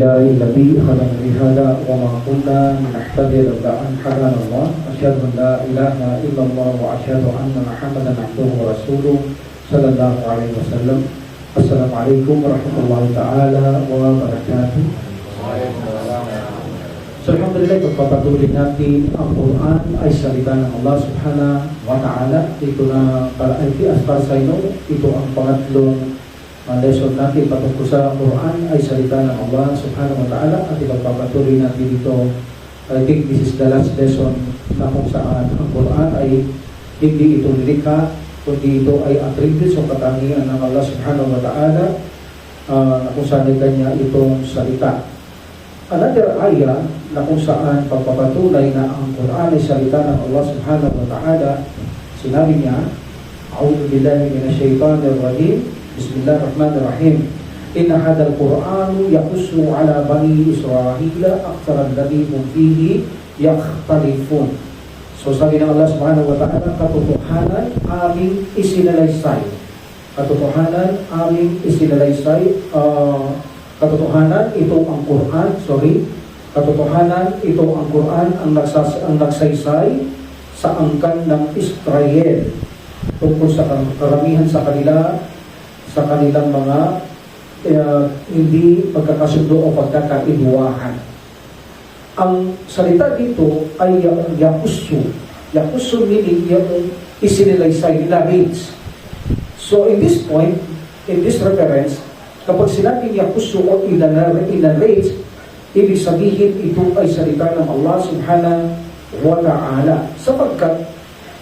لله الذي خلقنا بهذا وما كنا لنهتدي لولا أن هدانا الله أشهد أن لا إله إلا الله وأشهد أن محمدا عبده ورسوله صلى الله عليه وسلم. Assalamualaikum warahmatullahi ta'ala wabarakatuh. So, alhamdulillah, pagpapatuloy natin ang Quran ay salita ng Allah subhanahu wa ta'ala. Ito na para sa inyo, ito ang pangatlong lesson natin patungkol sa Quran ay salita ng Allah subhanahu wa ta'ala. At ipagpapatuloy natin dito, I think this is the last lesson na kung saan ang Quran ay hindi ito nilikha, kundi ito ay attributes o katangian ng Allah subhanahu wa ta'ala na kung saan ay kanya itong salita. Another ayah na kung saan pagpapatunay na ang Quran ay salita ng Allah subhanahu wa ta'ala, sinabi niya, A'udhu billahi minasyaitanir rajim, Bismillahirrahmanirrahim, Inna hadal Qur'anu yakussu ala bani Israila aktsara alladhi hum fihi yakhtalifun. So sabi ng Allah subhanahu wa ta'ala, katotohanan aming isinalaysay. Katotohanan aming isinalaysay. Katotohanan ito ang Quran, Katotohanan ito ang Quran ang nagsaysay sa angkan ng Israel tungkol sa karamihan sa kanilang mga hindi pagkakasundo o pagkakaiduwahan. Ang salita dito ay yakussu. Yakussu meaning yung isinilaysay, narrates. So in this point, in this reference, kapag sinabing yakussu o inarrates, ibig sabihin ito ay salita ng Allah subhanahu wa ta'ala. Sapagkat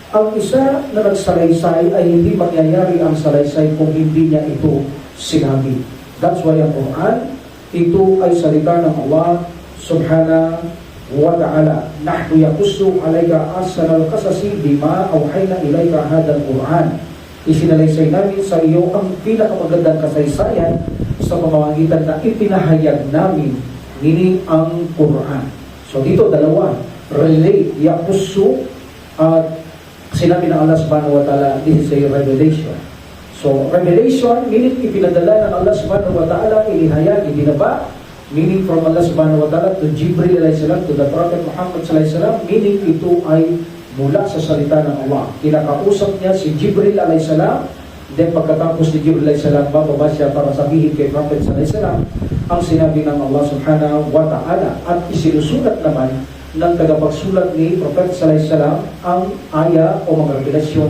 ang isa na nagsalaysay ay hindi mangyayari ang salaysay kung hindi niya ito sinabi. That's why ang Quran, ito ay salita ng Allah subhanahu wa ta'ala. Nahnu yakussu alayka ahsanal qasasi bima awhayna ilayka hadal Quran. Isinalaysay namin sa iyo ang pinakamagandang kasaysayan sa pamamagitan na ipinahayag namin, meaning ang Quran. So dito dalawa, relate, yakussu, at sinabi ng Allah subhanahu wa ta'ala, this is a revelation. So revelation, meaning ipinadala ng Allah subhanahu wa ta'ala, inihayag, ibinaba, meaning from Allah subhanahu wa ta'ala to Jibril alayhi salam, to the Prophet Muhammad sallallahu alayhi salam, meaning ito ay mula sa salita ng Allah. Kinakausap niya si Jibril alayhi salam, then pagkatapos ni Jibril alayhi salam, bababa siya para sabihin kay Prophet sallallahu alayhi salam ang sinabi ng Allah subhanahu wa ta'ala. At isinusulat naman ng tagapagsulat ni Prophet sallallahu alayhi salam ang aya o mga revelasyon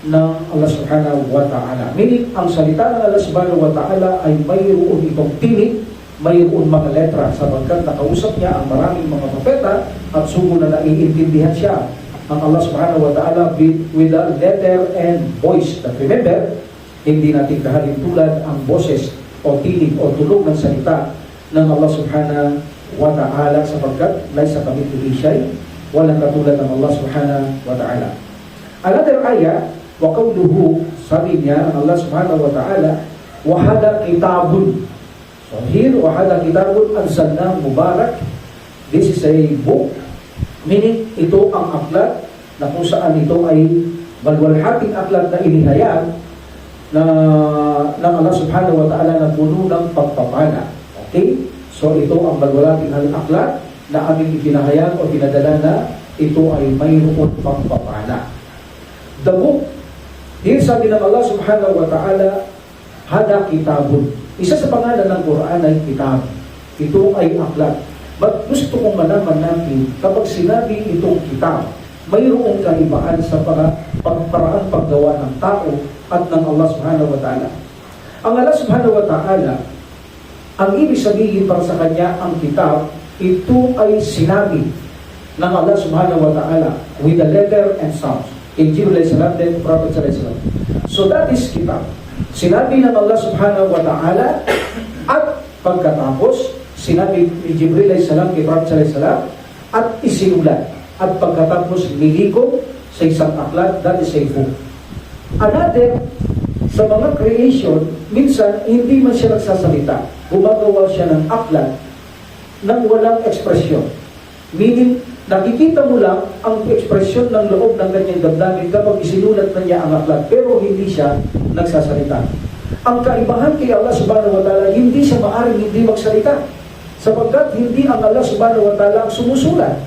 ng Allah subhanahu wa ta'ala. Meaning, ang salita ng Allah subhanahu wa ta'ala ay mayroon itong tinig, mayroon mga letra, sapagkat nakausap niya ang maraming mga propeta at sugo na naiintindihan siya ang Allah subhanahu wa ta'ala with a letter and voice. But remember, hindi natin kahalintulad ang boses o tinig o tunog ng salita ng Allah subhanahu wa ta'ala, sapagkat laysa kamithlihi shay, walang katulad ng Allah subhanahu wa ta'ala. Another ayah, wa qawluhu, sabi niya ang Allah subhanahu wa ta'ala, wa hada kitabun. So here, wa hada kitabun anzalnahu mubarak. This is a book, meaning ito ang aklat na kung saan ito ay balwalhating aklat na inihayag na ng Allah subhanahu wa ta'ala na puno ng pagpapala. Okay? So ito ang balwalhating aklat na aming ipinahayag o pinadala na ito ay mayroon pagpapala. The book, here sabi ng Allah subhanahu wa ta'ala, hada kitabun. Isa sa pangalan ng Quran ay kitab. Ito ay aklat. But gusto kong malaman natin, kapag sinabi itong kitab, mayroong kaibaan sa paraan paggawa ng tao at ng Allah subhanahu wa ta'ala. Ang Allah subhanahu wa ta'ala, ang ibig sabihin para sa kanya ang kitab, ito ay sinabi ng Allah subhanahu wa ta'ala with a letter and sounds. In Jibril alayhi salam, then Prophet sallallahu alayhi salam. So that is kitab. Sinabi ng Allah subhanahu wa ta'ala at pagkatapos sinabi ni Jibril alayhi salam kay Prophet sallallahu alayhi salam at isinulat at pagkatapos niligo sa isang aklat, that is a book. Another, sa mga creation, minsan hindi man siya nagsasalita, gumagawa siya ng aklat nang walang ekspresyon. Meaning, nakikita mo lang ang ekspresyon ng loob ng kanyang damdamin kapag isinulat na niya ang aklat, pero hindi siya nagsasalita. Ang kaibahan kay Allah subhanahu wa ta'ala, hindi siya maaaring hindi magsalita. sapagkat hindi ang Allah subhanahu wa ta'ala ang sumusulat.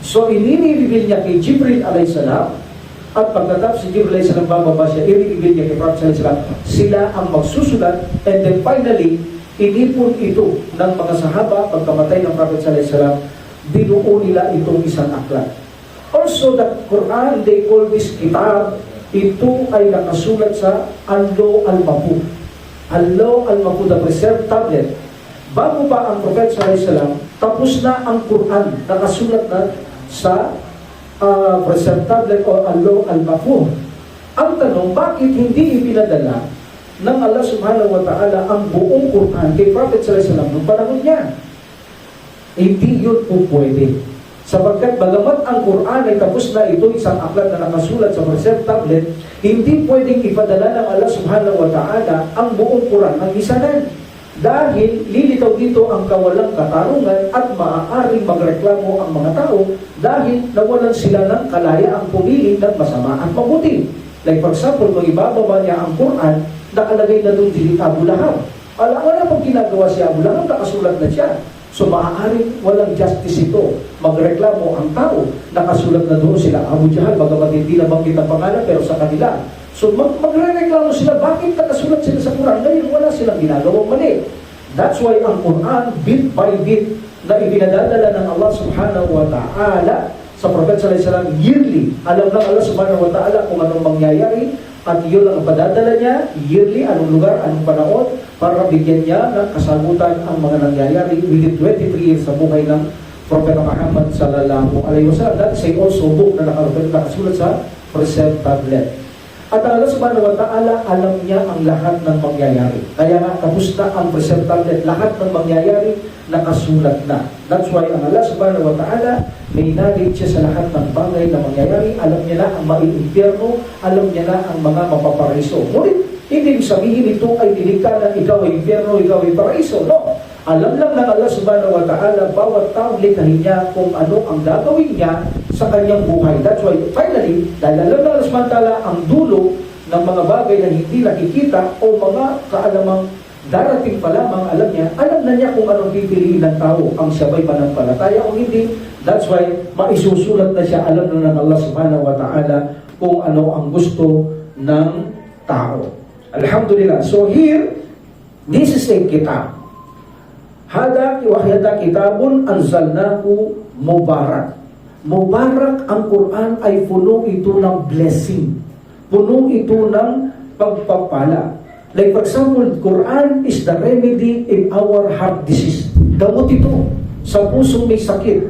So, iniribil niya kay Jibril alayhisalam, at pagkatapos si Jibril alayhisalam bababa siya, iribil niya kay Prophet alayhisalam, sila ang magsusulat, and then finally, inipon ito ng mga sahaba, pagkamatay ng Prophet alayhisalam, binuo nila itong isang aklat. Also, the Quran, they call this kitab, ito ay nakasulat sa Al-Law al-Mahfuz. Al-Law al-Mahfuz, the preserved tablet. Bago pa ang Prophet ﷺ, tapos na ang Quran, nakasulat na sa preserved tablet o Al-Law al-Mahfuz. Ang tanong, bakit hindi ipinadala ng Allah subhanahu wa ta'ala ang buong Quran kay Prophet ﷺ noong panahon niya? Hindi yun po pwede. Sapagkat bagamat ang Quran ay tapos na ito, isang aklat na nakasulat sa preserved tablet, hindi pwedeng ipadala ng Allah subhanahu wa ta'ala ang buong Quran ng isanan. Dahil lilitaw dito ang kawalang katarungan at maaaring magreklamo ang mga tao dahil nawalan sila ng kalayaang pumili ng masama at mabuti. Like for example, kung ibababa niya ang Quran, nakalagay na doon din Abu Lahab. Wala pang ginagawa si Abu Lahab, nakasulat na siya. So maaaring walang justice ito. Magreklamo ang tao. Nakasulat na doon sila Abu Jahal, bagamat hindi nabanggit ang pangalan, pero sa kanila. So magreklamo sila, bakit nakasulat sila sa Quran? Ngayon wala silang ginagawang mali. That's why ang Quran, bit by bit, na ipinadadala ng Allah subhanahu wa ta'ala sa Prophet sallallahu alaihi wasallam yearly. Alam ng Allah subhanahu wa ta'ala kung anong mangyayari, at yun ang padadala niya yearly, anong lugar, anong panahon, para bigyan niya ng kasagutan ang mga nangyayari within 23 years sa buhay ng Prophet Muhammad sallallahu alaihi wasallam. That is also book na nakasulat sa preserved tablet. At Allah subhanahu wa ta'ala, alam niya ang lahat ng mangyayari. Kaya nga, tapos na ang preserved tablet, lahat ng mangyayari nakasulat na. That's why ang Allah subhanahu wa ta'ala, may knowledge siya sa lahat ng bagay na mangyayari. Alam niya na ang maiimpyerno, alam niya na ang mga mapapariso. Ngunit, hindi sabihin ito ay dinikta na ikaw ay impyerno, ikaw ay paraiso. No. Alam lang ng Allah subhanahu wa ta'ala, bawat taong likhahin niya kung ano ang gagawin niya sa kanyang buhay. That's why, finally, dahil alam ng Allah subhanahu wa ta'ala ang dulo ng mga bagay na hindi nakikita o mga kaalamang darating pa lamang, alam na niya kung anong pipiliin ng tao, ang siya'y pananampalataya o hindi. That's why, maisusulat na siya, alam na ng Allah subhanahu wa ta'ala kung ano ang gusto ng tao. Alhamdulillah. So here, this is a kitab. Hada kitabun anzalnahu mubarak. Mubarak ang Quran ay puno ito ng blessing. Puno ito ng pagpapala. Like for example, Quran is the remedy in our heart disease. Gamot ito sa pusong may sakit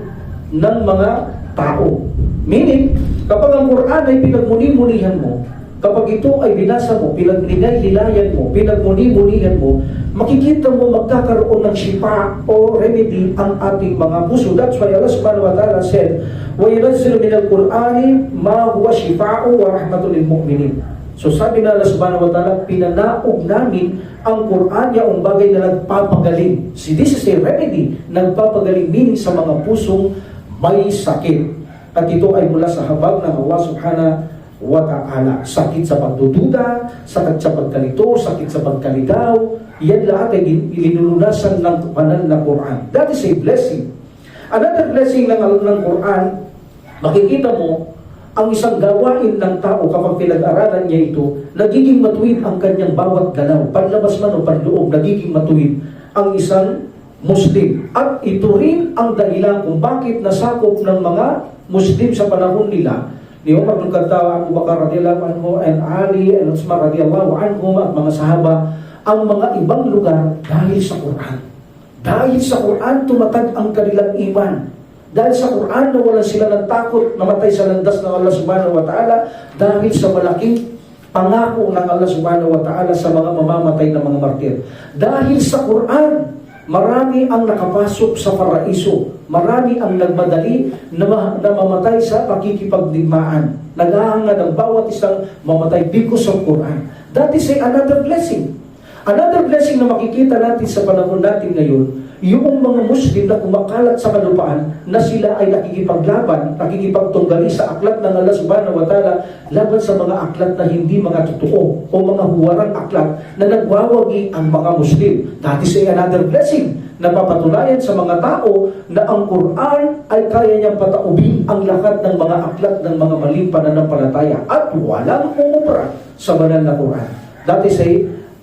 ng mga tao. Meaning, kapag ang Quran ay pinagmuni-munihan mo, kapag ito ay binasa mo, pinaglinay-lilayan mo, pinagmuni-munihan mo, makikita mo magkakaroon ng shifa o remedy ang ating mga puso. That's why Allah subhanahu wa ta'ala said, وَيُنَزِّلُ مِنَ الْقُرْآنِ مَا هُوَ شِفَاءٌ وَرَحْمَةٌ لِلْمُؤْمِنِينَ. So sabi na Allah subhanahu wa ta'ala, pinanaog namin ang Quran yaong bagay na nagpapagaling. See, this is a remedy, nagpapagaling, meaning sa mga pusong may sakit. At ito ay mula sa habag ng Allah subhanahu wa ta'ala. Sakit sa pagdududa, sakit sa pagkalito, sakit sa pagkaligaw, yan lahat ay linulunasan ng banal na Quran. That is a blessing. Another blessing ng Quran, makikita mo, ang isang gawain ng tao kapag pinag-aralan niya ito, nagiging matuwid ang kanyang bawat galaw. Panlabas man o panloob, nagiging matuwid ang isang Muslim. At ito rin ang dahilan kung bakit nasakop ng mga Muslim sa panahon nila ni Umar bin Khattab, Abu Bakar radhiyallahu anhu, and Ali, and Utsman radhiyallahu anhu, at mga sahaba, ang mga ibang lugar dahil sa Quran. Dahil sa Quran, tumatag ang kanilang iman. Dahil sa Quran, nawalan sila ng takot, namatay sa landas ng Allah subhanahu wa ta'ala, dahil sa malaking pangako ng Allah subhanahu wa ta'ala sa mga mamamatay na mga martir. Dahil sa Quran, marami ang nakapasok sa paraiso. Marami ang nagmadali na mamatay sa pakikipagdigmaan. Naghahangad ang bawat isang mamatay because of Quran. That is another blessing. Another blessing na makikita natin sa panahon natin ngayon, yung mga Muslim na kumakalat sa kalupaan na sila ay nakikipaglaban, nakikipagtunggali sa aklat ng Allah subhanahu wa ta'ala laban sa mga aklat na hindi mga totoo o mga huwarang aklat na nagwawagi ang mga Muslim. That is another blessing. napapatunayan sa mga tao na ang Quran ay kaya niyang pataubin ang lahat ng mga aklat ng mga maling pananampalataya at walang umubra sa banal na Quran. That is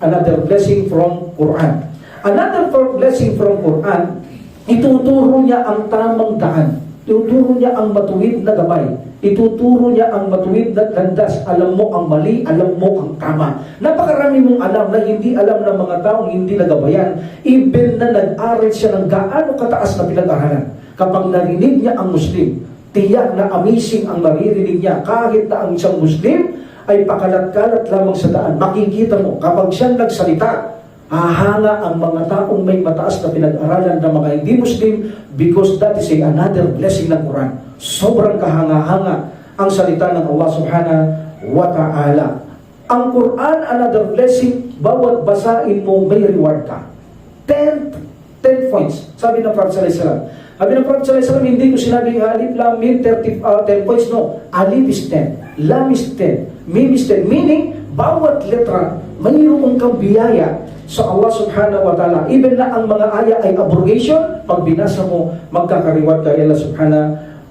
another blessing from Quran. Another blessing from Quran, ituturo niya ang tamang daan. Ituturo niya ang matuwid na gabay. Ituturo niya ang matuwid na landas. Alam mo ang mali, alam mo ang tama. Napakarami mong alam na hindi alam ng mga taong hindi nagabayan. Even na nag-aral siya ng gaano kataas na pinag-aralan. Kapag narinig niya ang Muslim, tiyak na amazing ang maririnig niya. Kahit na ang isang Muslim ay pakalat-kalat lamang sa daan. Makikita mo, kapag siya nagsalita, hahanga ang mga taong may mataas na pinag-aralan ng mga hindi Muslim because that is another blessing ng Quran. Sobrang kahanga-hanga ang salita ng Allah subhanahu wa ta'ala. Ang Quran, another blessing, bawat basain mo may reward ka. 10 points. Sabi ng Prophet sallallahu alaihi wasallam. Sabi ng Prophet sallallahu alaihi wasallam, hindi ko sinabing alif, lam, mim, 10 points. No. Alif is 10. Lam is 10. Mim is 10. Meaning, bawat letra, mayroong kang biyaya sa Allah subhanahu wa ta'ala. Even na ang mga aya ay abrogation, pag binasa mo, magkakariwat ka Allah subhanahu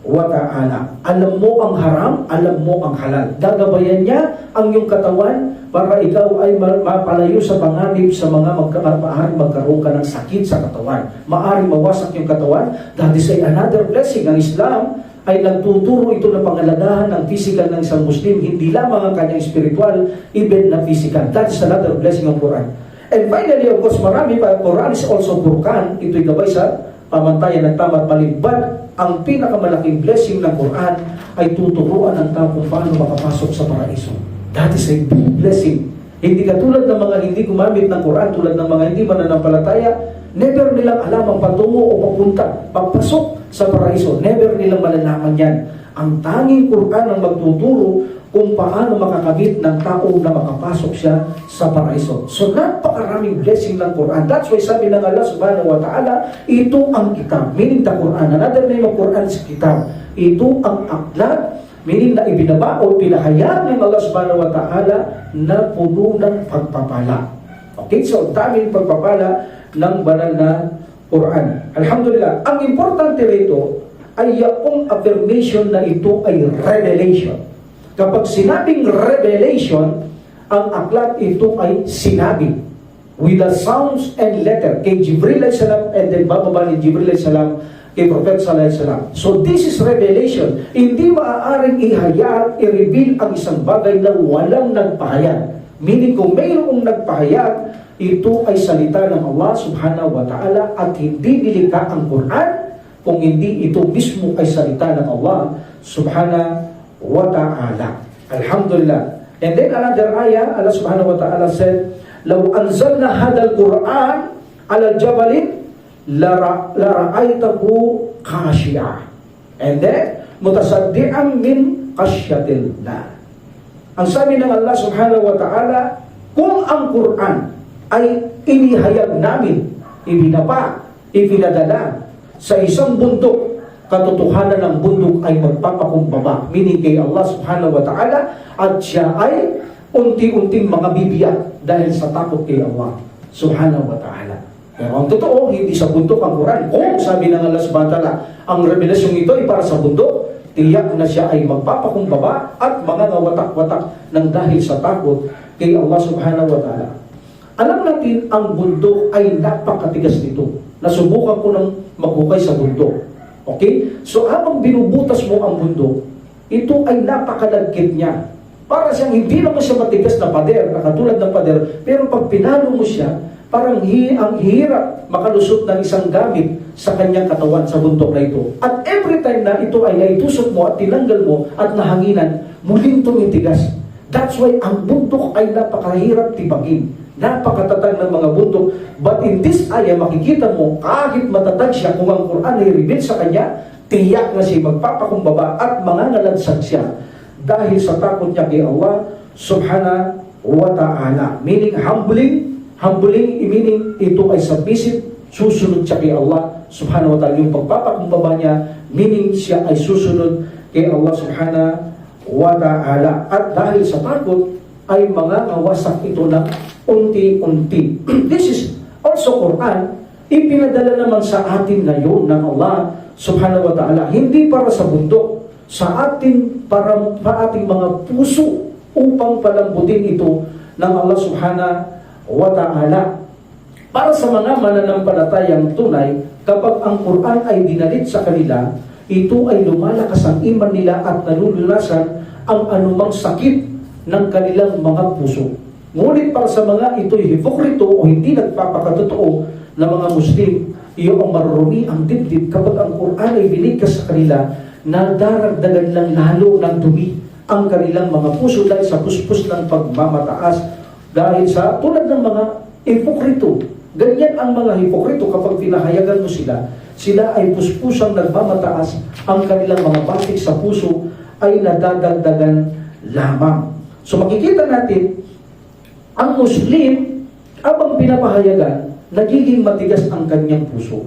wa ta'ala. Alam mo ang haram, alam mo ang halal. Gagabayan niya ang iyong katawan para ikaw ay mapalayo sa panganib sa mga maaaring magkaroon ka ng sakit sa katawan. Maaaring mawasak yung katawan. That is another blessing. Ang Islam ay nagtuturo ito na pangalagahan ng physical ng isang Muslim, hindi lamang ang kanyang spiritual, even na physical. That is another blessing ng Quran. And finally, of course, marami pa. Quran is also Furqan. Ito'y gabay sa pamantayan ng tama at mali. But ang pinakamalaking blessing ng Quran ay tuturuan ng tao kung paano makapasok sa paraiso. That is a big blessing. Hindi katulad ng mga hindi gumamit ng Quran, tulad ng mga hindi mananampalataya, never nilang alam ang patungo o papunta, pagpasok sa paraiso. Never nilang malalaman yan. Ang tanging Quran ang magtuturo kung paano makakamit ng tao na makapasok siya sa paraiso. So, napakaraming blessing ng Quran. That's why sabi ng Allah subhanahu wa ta'ala, ito ang kitab, meaning the Quran. Another name of Quran is kitab. Ito ang aklat, meaning na ibinaba o pinahayag ng Allah subhanahu wa ta'ala na puno ng pagpapala. Okay, so daming pagpapala ng banal na Quran. Alhamdulillah. Ang importante rito ay yung affirmation na ito ay revelation. Kapag sinabing revelation, ang aklat ito ay sinabi with the sounds and letter kay Jibril alayhi salam, and then bababa ni Jibril alayhi salam kay Prophet sallallahu alaihi wasallam. So this is revelation. Hindi maaaring ihayag, i-reveal ang isang bagay na walang nagpahayag. Meaning kung mayroong nagpahayag, ito ay salita ng Allah subhanahu wa ta'ala at hindi nilikha ang Quran kung hindi ito mismo ay salita ng Allah subhanahu wa ta'ala. Alhamdulillah. And then another ayah, Allah subhanahu wa ta'ala said, "Law anzalna hadal Quran ala jabalin lara'aytahu khashi'a." And then mutasaddian min khasyatillah. Ang sabi ng Allah subhanahu wa ta'ala, kung ang Quran ay inihayag namin, ibinaba, ipinadala sa isang bundok, katotohanan ng bundok ay magpapakumbaba, meaning kay Allah subhanahu wa ta'ala, at siya ay unti-unting mga bibiyak dahil sa takot kay Allah subhanahu wa ta'ala. Pero ang totoo, hindi sa bundok ang Quran. Kung sabi ng Allah subhanahu wa ta'ala, ang revelasyong ito ay para sa bundok, tiyak na siya ay magpapakumbaba at mga watak-watak ng dahil sa takot kay Allah subhanahu wa ta'ala. Alam natin, ang bundok ay napakatigas nito. Nasubukan ko ng maghukay sa bundok. Okay? So, habang binubutas mo ang bundok, ito ay napakalagkit niya. Para siyang hindi naman siya matigas na pader, na katulad ng pader, pero pag pinalo mo siya, parang ang hirap makalusot ng isang gamit sa kanyang katawan sa bundok na ito. At every time na ito ay naitusok mo at tinanggal mo at nahanginan, muling tumitigas. That's why ang bundok ay napakahirap tibagin. Napakatatag ng mga bundok. But in this ayah, makikita mo, kahit matatag siya, kung ang Quran ay reveal sa kanya, tiyak na siya magpapakumbaba at mangangalansan siya dahil sa takot niya kay Allah subhanahu wa ta'ala. Meaning humbling, meaning ito ay submissive, susunod siya kay Allah subhanahu wa ta'ala. Yung pagpapakumbaba niya, meaning siya ay susunod kay Allah subhanahu wa ta'ala. At dahil sa takot, ay mga kawasak ito ng unti-unti. This is also Quran ipinadala naman sa atin ngayon ng Allah subhanahu wa ta'ala, hindi para sa bundok, sa atin, para ating mga puso, upang palambutin ito ng Allah subhanahu wa ta'ala. Para sa mga mananampalatayang tunay, kapag ang Quran ay dinalit sa kanila, ito ay lumalakas ang iman nila at nalulunasan ang anumang sakit ng kanilang mga puso. Ngunit para sa mga ito'y hipokrito o hindi nagpapakatotoo na mga Muslim, iyo ang marurumi ang dibdib kapag ang Quran ay binigkas sa kanila, na daragdagan lang lalo ng dumi ang kanilang mga puso dahil sa puspos ng pagmamataas, dahil sa tulad ng mga hipokrito. Ganyan ang mga hipokrito kapag pinahayagan mo sila, sila ay puspusang nagmamataas, ang kanilang mga batik sa puso ay nadadagdagan lamang. So makikita natin, ang Muslim, abang pinapahayagan, nagiging matigas ang kanyang puso.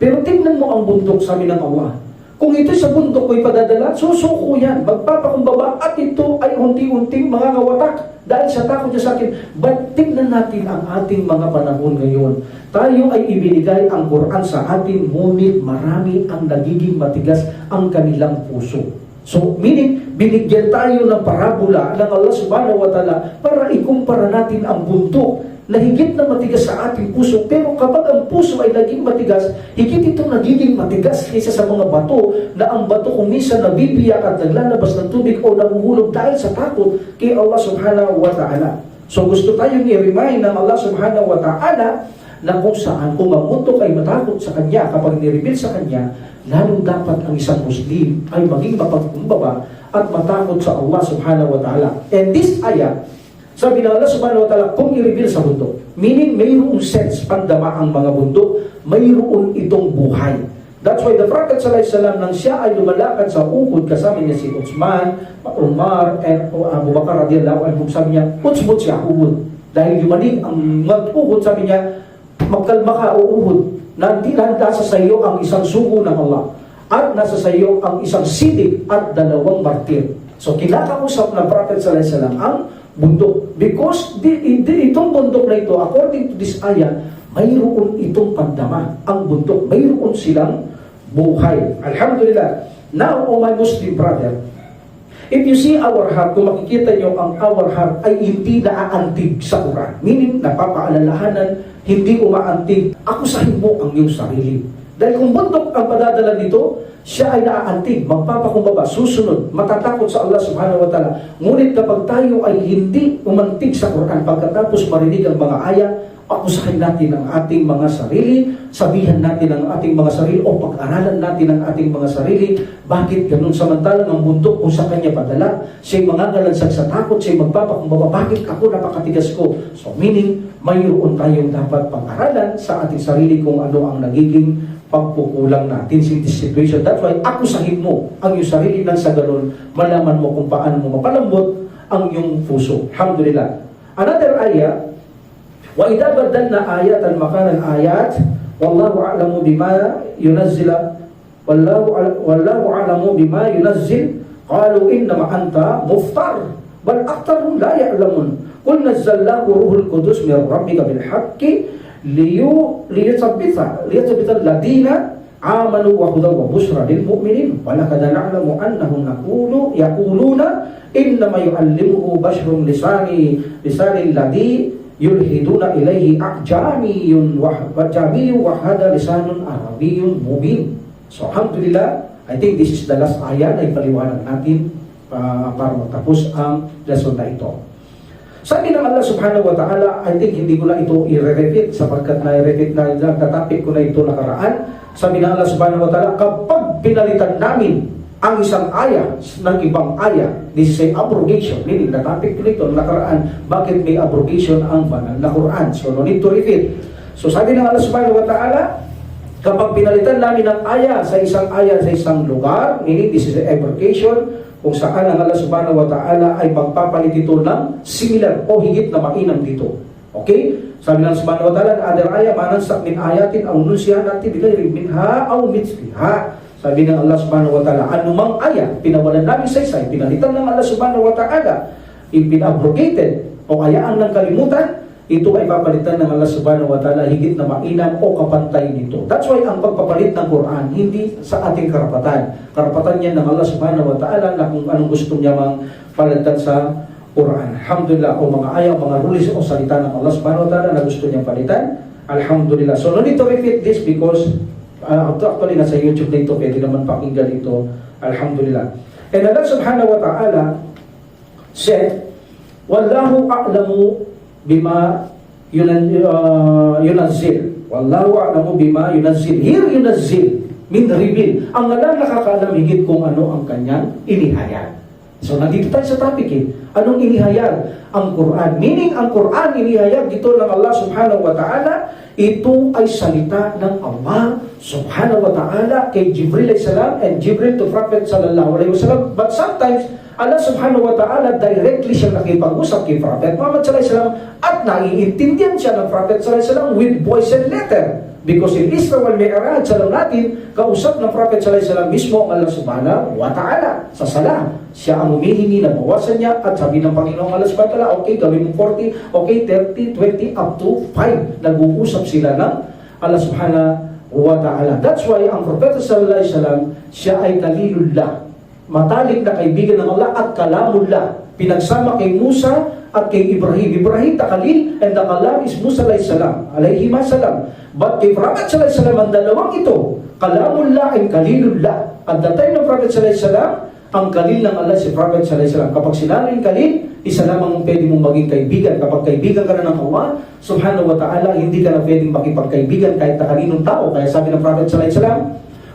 Pero tingnan mo ang bundok, sabi ng Allah. Kung ito sa bundok ko'y padadala, susuko yan, magpapakumbaba, at ito ay unti-unting mga kawatak dahil sa takot niya sa akin. But tingnan natin ang ating mga panahon ngayon. Tayo ay ibinigay ang Quran sa atin, ngunit marami ang nagiging matigas ang kanilang puso. So, meaning, binigyan tayo ng parabola ng Allah subhanahu wa ta'ala para ikumpara natin ang bundok na higit na matigas sa ating puso. Pero kapag ang puso ay naging matigas, higit itong nagiging matigas kaysa sa mga bato, na ang bato kung minsan nabibiyak at naglalabas ng tubig o nahuhulog dahil sa takot kay Allah subhanahu wa ta'ala. So gusto tayong i-remind ng Allah subhanahu wa ta'ala na kung saan, kung ang bundok ay matakot sa Kanya, kapag nireveal sa Kanya, lalong dapat ang isang Muslim ay maging mapagkumbaba at matakot sa Allah subhanahu wa ta'ala. And this ayah, sabi ng Allah subhanahu wa ta'ala, kung i-reveal sa bundok, meaning mayroong sense, pandama ang mga bundok, mayroon itong buhay. That's why the Prophet sallallahu alaihi wasallam, nang siya ay lumalakad sa Uhud, kasama niya si Uthman, Umar, and Abu Bakar radiyallahu anhum, sabi niya, utsmut siya Uhud. Dahil yumanig ang mag-Uhud, sabi niya, magkalma ka o Uhud, na nasa sa iyo ang isang sugo ng Allah, at nasa sa iyo ang isang sidik at 2 martir. So kinakausap ng Prophet sallallahu alaihi wasallam ang bundok. Because itong bundok na ito, according to this ayah, mayroon itong pandama. Ang bundok, mayroon silang buhay. Alhamdulillah. Now, my Muslim brother, if you see our heart, kung makikita nyo ang our heart ay hindi naaantig sa Quran. Meaning, napapaalalahanan, hindi umaantig. Akusahin mo ang iyong sarili. Dahil kung bundok ang padadala nito, siya ay naaantig, magpapakumbaba, susunod, matatakot sa Allah subhanahu wa ta'ala. Ngunit kapag tayo ay hindi umantig sa Quran, pagkatapos marinig ang mga ayat, akusahin natin ang ating mga sarili, sabihan natin ang ating mga sarili, o pag-aralan natin ang ating mga sarili. Bakit ganun? Samantalang ang bundok kung sa kanya padala, siya'y mangangalansag sa takot, siya'y magpapakumbaba, bakit ako napakatigas ko? So meaning, mayroon tayong dapat pag-aralan sa ating sarili kung ano ang nagiging pagpukulang natin in this situation. That's why akusahin mo ang iyong sarili, nang sa ganun, malaman mo kung paano mo mapalambot ang iyong puso. Alhamdulillah. Another ayah, wa idha badalna ayatan makanan ayat, wallahu a'lamu bima yunazzila, wallahu a'lamu bima yunazzil, qalu innama anta muftar, bal aktharuhum la ya'lamun. Qul nazzalnahu ruhul qudus min rabbika bil haqqi liyuthabbita alladhina amanu wa hudan wa bushra lil mu'minin wa laqad na'lamu annahum yaquluna innama yu'allimuhu basharun lisani alladhi yulhiduna ilayhi a'jamiyyun wa hada lisanun arabiyyun mubin. So alhamdulillah, I think this is the last ayat na ipaliwanag natin para matapos ang lesson na ito. Sabi ng Allah subhanahu wa ta'ala, I think hindi ko na ito i-repeat sapagkat na-repeat na topic ko na ito nakaraan. Sabi ng Allah subhanahu wa ta'ala, kapag pinalitan namin ang isang ayah ng ibang ayah, this is a abrogation, meaning na-topic ko nito nakaraan, bakit may abrogation ang banal na Quran? So no need to repeat. So sabi ng Allah subhanahu wa ta'ala, kapag pinalitan namin ang ayah sa isang lugar, meaning this is a abrogation, kung saan ang Allah subhanahu wa ta'ala ay magpapalit ito ng similar o higit na mainam dito. Okay? Sabi ng subhanahu wa ta'ala, other ayah, manansak min ayatin aw nunsihan natin bigayrin minha aw mithliha. Sabi ng Allah subhanahu wa ta'ala, anumang ayah, pinawalan namin sa isa, pinalitan ng Allah subhanahu wa ta'ala, ipinabrogated o ayaan ng kalimutan, ito ay papalitan ng Allah subhanahu wa ta'ala higit na mainam o kapantay nito. That's why ang pagpapalit ng Quran, hindi sa ating karapatan. Karapatan niya ng Allah subhanahu wa ta'ala na kung anong gusto niya mang palitan sa Quran. Alhamdulillah, o mga ayaw, mga rules o salita ng Allah subhanahu wa ta'ala na gusto niyang palitan. Alhamdulillah. So no need to repeat this because actually nasa YouTube dito, pwede naman pakinggan ito. Alhamdulillah. And Allah subhanahu wa ta'ala said, Wallahu a'lamu bima yunazzil. Wallahu a'lamu bima yunazzil. Here yunazzil, mean reveal. Ang Allah nakakaalam higit kung ano ang kanyang inihayag. So nandito tayo sa topic Anong inihayag? Ang Quran. Meaning ang Quran inihayag dito ng Allah subhanahu wa ta'ala. Ito ay salita ng Allah subhanahu wa ta'ala kay Jibril alayhi salam and Jibril to Prophet sallallahu alayhi wa sallam. But sometimes Allah subhanahu wa ta'ala directly siya nakipag-usap kay Prophet Muhammad sallallahu alayhi wa sallam at naiintindihan siya ng Prophet sallallahu alayhi wa sallam with voice and letter. Because in Isra wal Mi'raj, salam natin, kausap ng Prophet sallallahu alayhi wa sallam mismo ang Allah subhanahu wa ta'ala sa salam. Siya ang humihingi na bawasan niya at sabi ng Panginoong Allah subhanahu wa ta'ala, okay, gawin mo 40, okay, 30, 20, up to 5. Nag-uusap sila ng Allah subhanahu wa ta'ala. That's why ang Prophet sallallahu alayhi wa sallam, siya ay kalilullah. Matalik na kaibigan ng Allah at kalamullah. Pinagsama kay Musa at kay Ibrahim. Ibrahim takalil and the kalam is Musa alayhi salam. Alayhi salam. But kay Prophet sallallahu alayhi salam, ang dalawang ito, kalamullah and kalilullah. At the time ng Prophet sallallahu alayhi salam, ang kalil ng Allah si Prophet sallallahu alayhi salam. Kapag sinabing kalil, isa lamang pwede mong maging kaibigan. Kapag kaibigan ka na ng Allah subhanahu wa ta'ala, hindi ka na pwedeng makipagkaibigan kahit na kaninong tao. Kaya sabi ng Prophet sallallahu alayhi salam,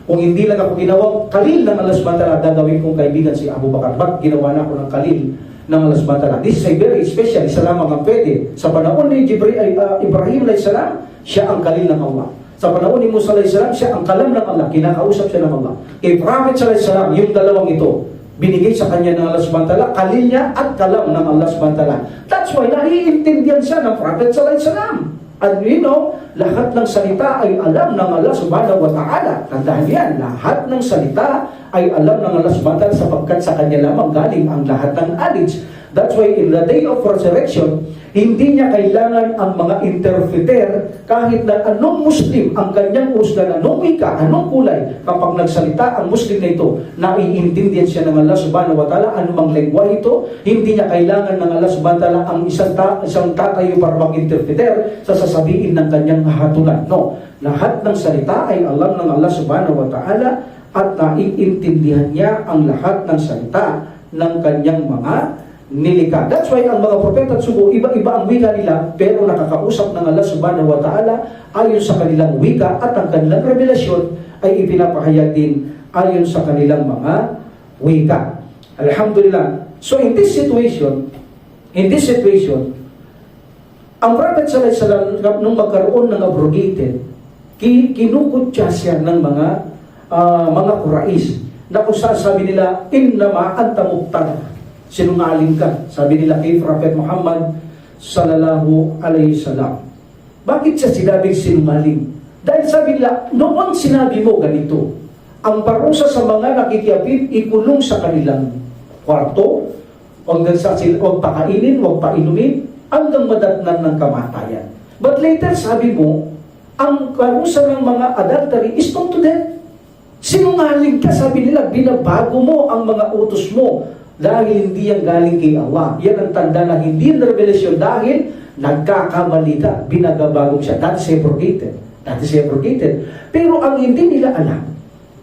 kung hindi lang ako ginawang kalil ng Allah subhanahu wa ta'ala, gagawin kong kaibigan si Abu Bakar. Ba't ginawa na ako ng kalil ng Allah subhanahu wa ta'ala? This is a very special. Isa lamang ang pwede. Sa panahon ni Ibrahim alayhi salam, siya ang kalil ng Allah. Sa panahon ni Musa alayhi salam, siya ang kalam ng Allah. Kinakausap siya ng Allah. Kay Prophet alayhi salam, yung dalawang ito, binigay sa kanya ng Allah subhanahu wa ta'ala, kalil niya at kalam ng Allah subhanahu wa ta'ala. That's why naiintindihan siya ng Prophet alayhi salam. And we know, lahat ng salita ay alam ng Allah subhanahu wa ta'ala. Tandaan yan, lahat ng salita ay alam ng Allah subhanahu wa ta'ala sapagkat sa kanya lamang galing ang lahat ng knowledge. That's why in the day of resurrection, hindi niya kailangan ang mga interpreter kahit na anong Muslim ang kanyang usgan, anong wika, anong kulay. Kapag nagsalita ang Muslim na ito, naiintindihan siya ng Allah subhanahu wa ta'ala, anumang lengwa ito, hindi niya kailangan ng Allah subhanahu wa ta'ala ang isang tatayo para mag-interpreter sa sasabihin ng kanyang hatulan. No, lahat ng salita ay alam ng Allah subhanahu wa ta'ala at naiintindihan niya ang lahat ng salita ng kanyang mga nilikha. That's why ang mga propeta at sugo, iba-iba ang wika nila, pero nakakausap ng Allah subhanahu wa ta'ala ayon sa kanilang wika at ang kanilang revelasyon ay ipinapahayag din ayon sa kanilang mga wika. Alhamdulillah. So in this situation, ang Prophet sallallahu alaihi wasallam nung magkaroon ng abrogated, kinukutya siya ng mga Quraish na kung saan sabi nila, innama anta mubtada. Sinungaling ka, sabi nila kay Prophet Muhammad sallallahu alaihi wasallam. Bakit siya sinabing sinungaling? Dahil sabi nila, noon sinabi mo ganito, ang parusa sa mga nakikiapid, ikulong sa kanilang kwarto, huwag pakainin, huwag painumin, hanggang madatnan ng kamatayan. But later sabi mo, ang parusa ng mga adultery is stoned to death. Sinungaling ka, sabi nila, binabago mo ang mga utos mo dahil hindi yan galing kay Allah. Yan ang tanda na hindi yung revelasyon dahil nagkakamali ka, binagabagong siya. That is abrogated. Pero ang hindi nila alam,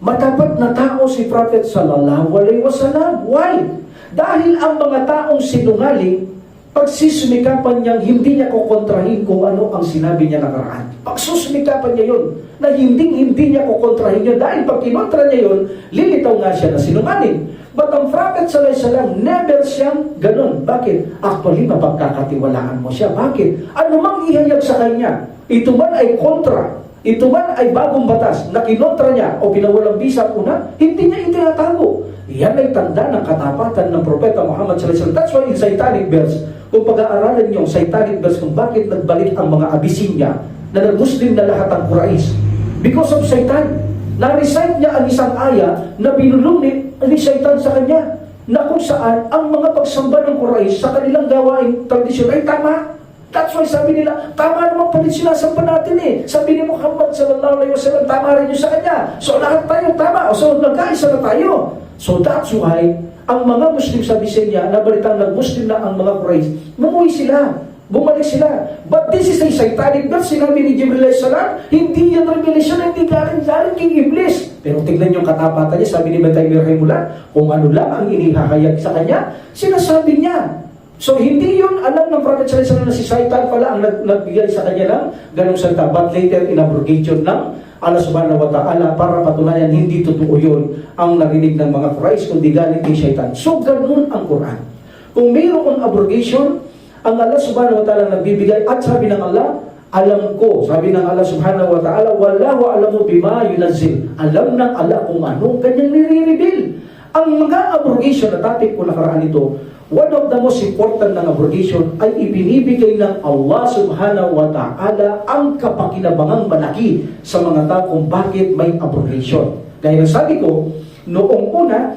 matapat na tao si Prophet sallallahu alaihi wasallam. Why? Dahil ang mga taong sinungaling, pagsisimikapan niyang hindi niya kukontrahin kung ano ang sinabi niya nakaraan. Pagsusumikapan niya yun, na hindi niya kukontrahin yun. Dahil pag kinontra niya yun, lilitaw nga siya na sinungaling. But ang Prophet sallallahu alaihi wasallam, never siyang ganun. Bakit? Actually, mapagkakatiwalaan mo siya. Bakit? Ano mang ihayag sa kanya, ito man ay kontra, ito man ay bagong batas na kinontra niya o pinawalang bisa una, hindi niya itinatago. Yan ay tanda ng katapatan ng Propeta Muhammad sallallahu alaihi wasallam. That's why in Satanic verse, kung pag-aaralan niyo Satanic verse kung bakit nagbalik ang mga Abyssinia na nag-Muslim na lahat ang Quraysh, because of Satan. Na-recite niya ang isang aya na binulong ni Satan sa kanya na kung saan ang mga pagsamba ng Quraysh sa kanilang gawaing tradisyon ay tama. That's why sabi nila, tama naman palit-sinasampan natin eh. Sabi ni Muhammad sallallahu alaihi wasallam, tama rin yun sa kanya. So lahat tayo tama. So nagkaisa na tayo. So that's why, ang mga Muslim sa Bisaya, nabalitang nag-Muslim na ang mga Quraysh, umuwi sila. Bumalik sila. But this is a satanic verse. Sinabi ni Jibril alayhi salam, hindi yan revelation, hindi galing kay Iblis. Pero tignan yung katapatan niya, sabi ni Batay Rahimullah, kung ano lang ang inihahayag sa kanya, sinasabi niya. So hindi yun alam ng Prophet sallallahu alaihi wasallam na si Satan pala ang nagbigay sa kanya ng ganung salita. But later in abrogation ng Allah subhanahu wa ta'ala para patunayan hindi totoo yun ang narinig ng mga Quraysh kundi galing kay Satan. So ganun ang Quran. Kung mayroong abrogation, ang Allah subhanahu wa ta'ala nagbibigay at sabi ng Allah, alam ko, sabi ng Allah subhanahu wa ta'ala, wallahu alamu bima yunazzil. Alam ng Allah kung anong kanyang nire-reveal. Ang mga abrogation na topic ko nakaraan ito, one of the most important ng abrogation ay ibinibigay ng Allah subhanahu wa ta'ala ang kapakinabangang malaki sa mga tao kung bakit may abrogation. Dahil sabi ko, noong una,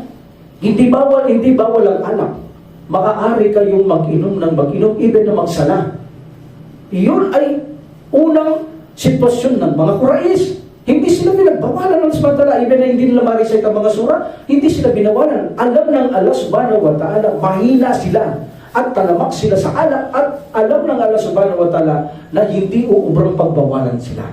hindi bawal ang alak. Maaari kayong mag-inom ng mag-inom, even na magsala. Iyon ay unang sitwasyon ng mga Quraysh. Hindi sila pinagbawalan ng samantala, even na hindi nila ma-recite ang mga sura, hindi sila binawalan. Alam ng Allah subhanahu wa ta'ala, mahina sila at talamak sila sa alak at alam ng Allah subhanahu wa ta'ala na hindi uubrang pagbawalan sila.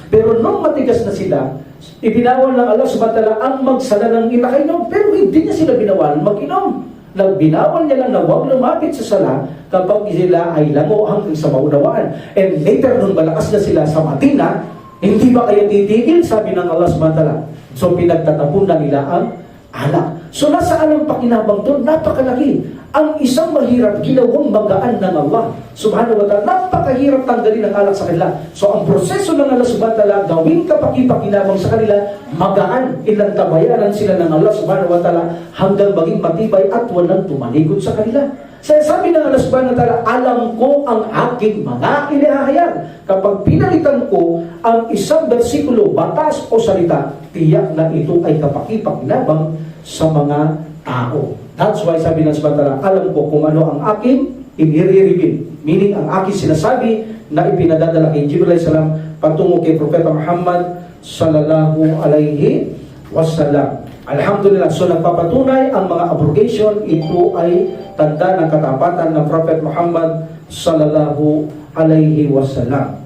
Pero nung matigas na sila, ibinawal ng Allah subhanahu wa ta'ala ang magsala ng itakainom, pero hindi niya sila binawalan mag-inom. Binawal niya lang na huwag lumapit sa sala kapag sila ay lango hanggang sa maunawaan. And later, nung malakas na sila sa Madina, hindi ba kayo titigil? Sabi ng Allah subhanahu wa ta'ala. So pinagtatapon na nila ang alak. So nasa anong pakinabang doon? Napakalaki. Ang isang mahirap, ginawang magaan ng Allah subhanahu wa ta'ala. Napakahirap tanggalin ang alak sa kanila. So ang proseso ng Allah subhanahu wa ta'ala, gawin kapakipakinabang sa kanila, magaan, ilantabayanan sila ng Allah subhanahu wa ta'ala hanggang maging matibay at walang tumalikod sa kanila. Sabi ng Allah subhanahu wa ta'ala, alam ko ang aking mga inihahayag. Kapag pinalitan ko ang isang bersikulo, batas o salita, tiyak na ito ay kapakipakinabang sa mga tao. That's why sabi ng subhanahu wa ta'ala, alam ko kung ano ang aking inire-reveal. Meaning ang aking sinasabi na ipinadadala kay Jibril alayhi salam patungo kay Propeta Muhammad sallallahu alaihi wasallam. Alhamdulillah, so nagpapatunay ang mga abrogation, ito ay tanda ng katapatan ng Prophet Muhammad sallallahu alaihi wasallam.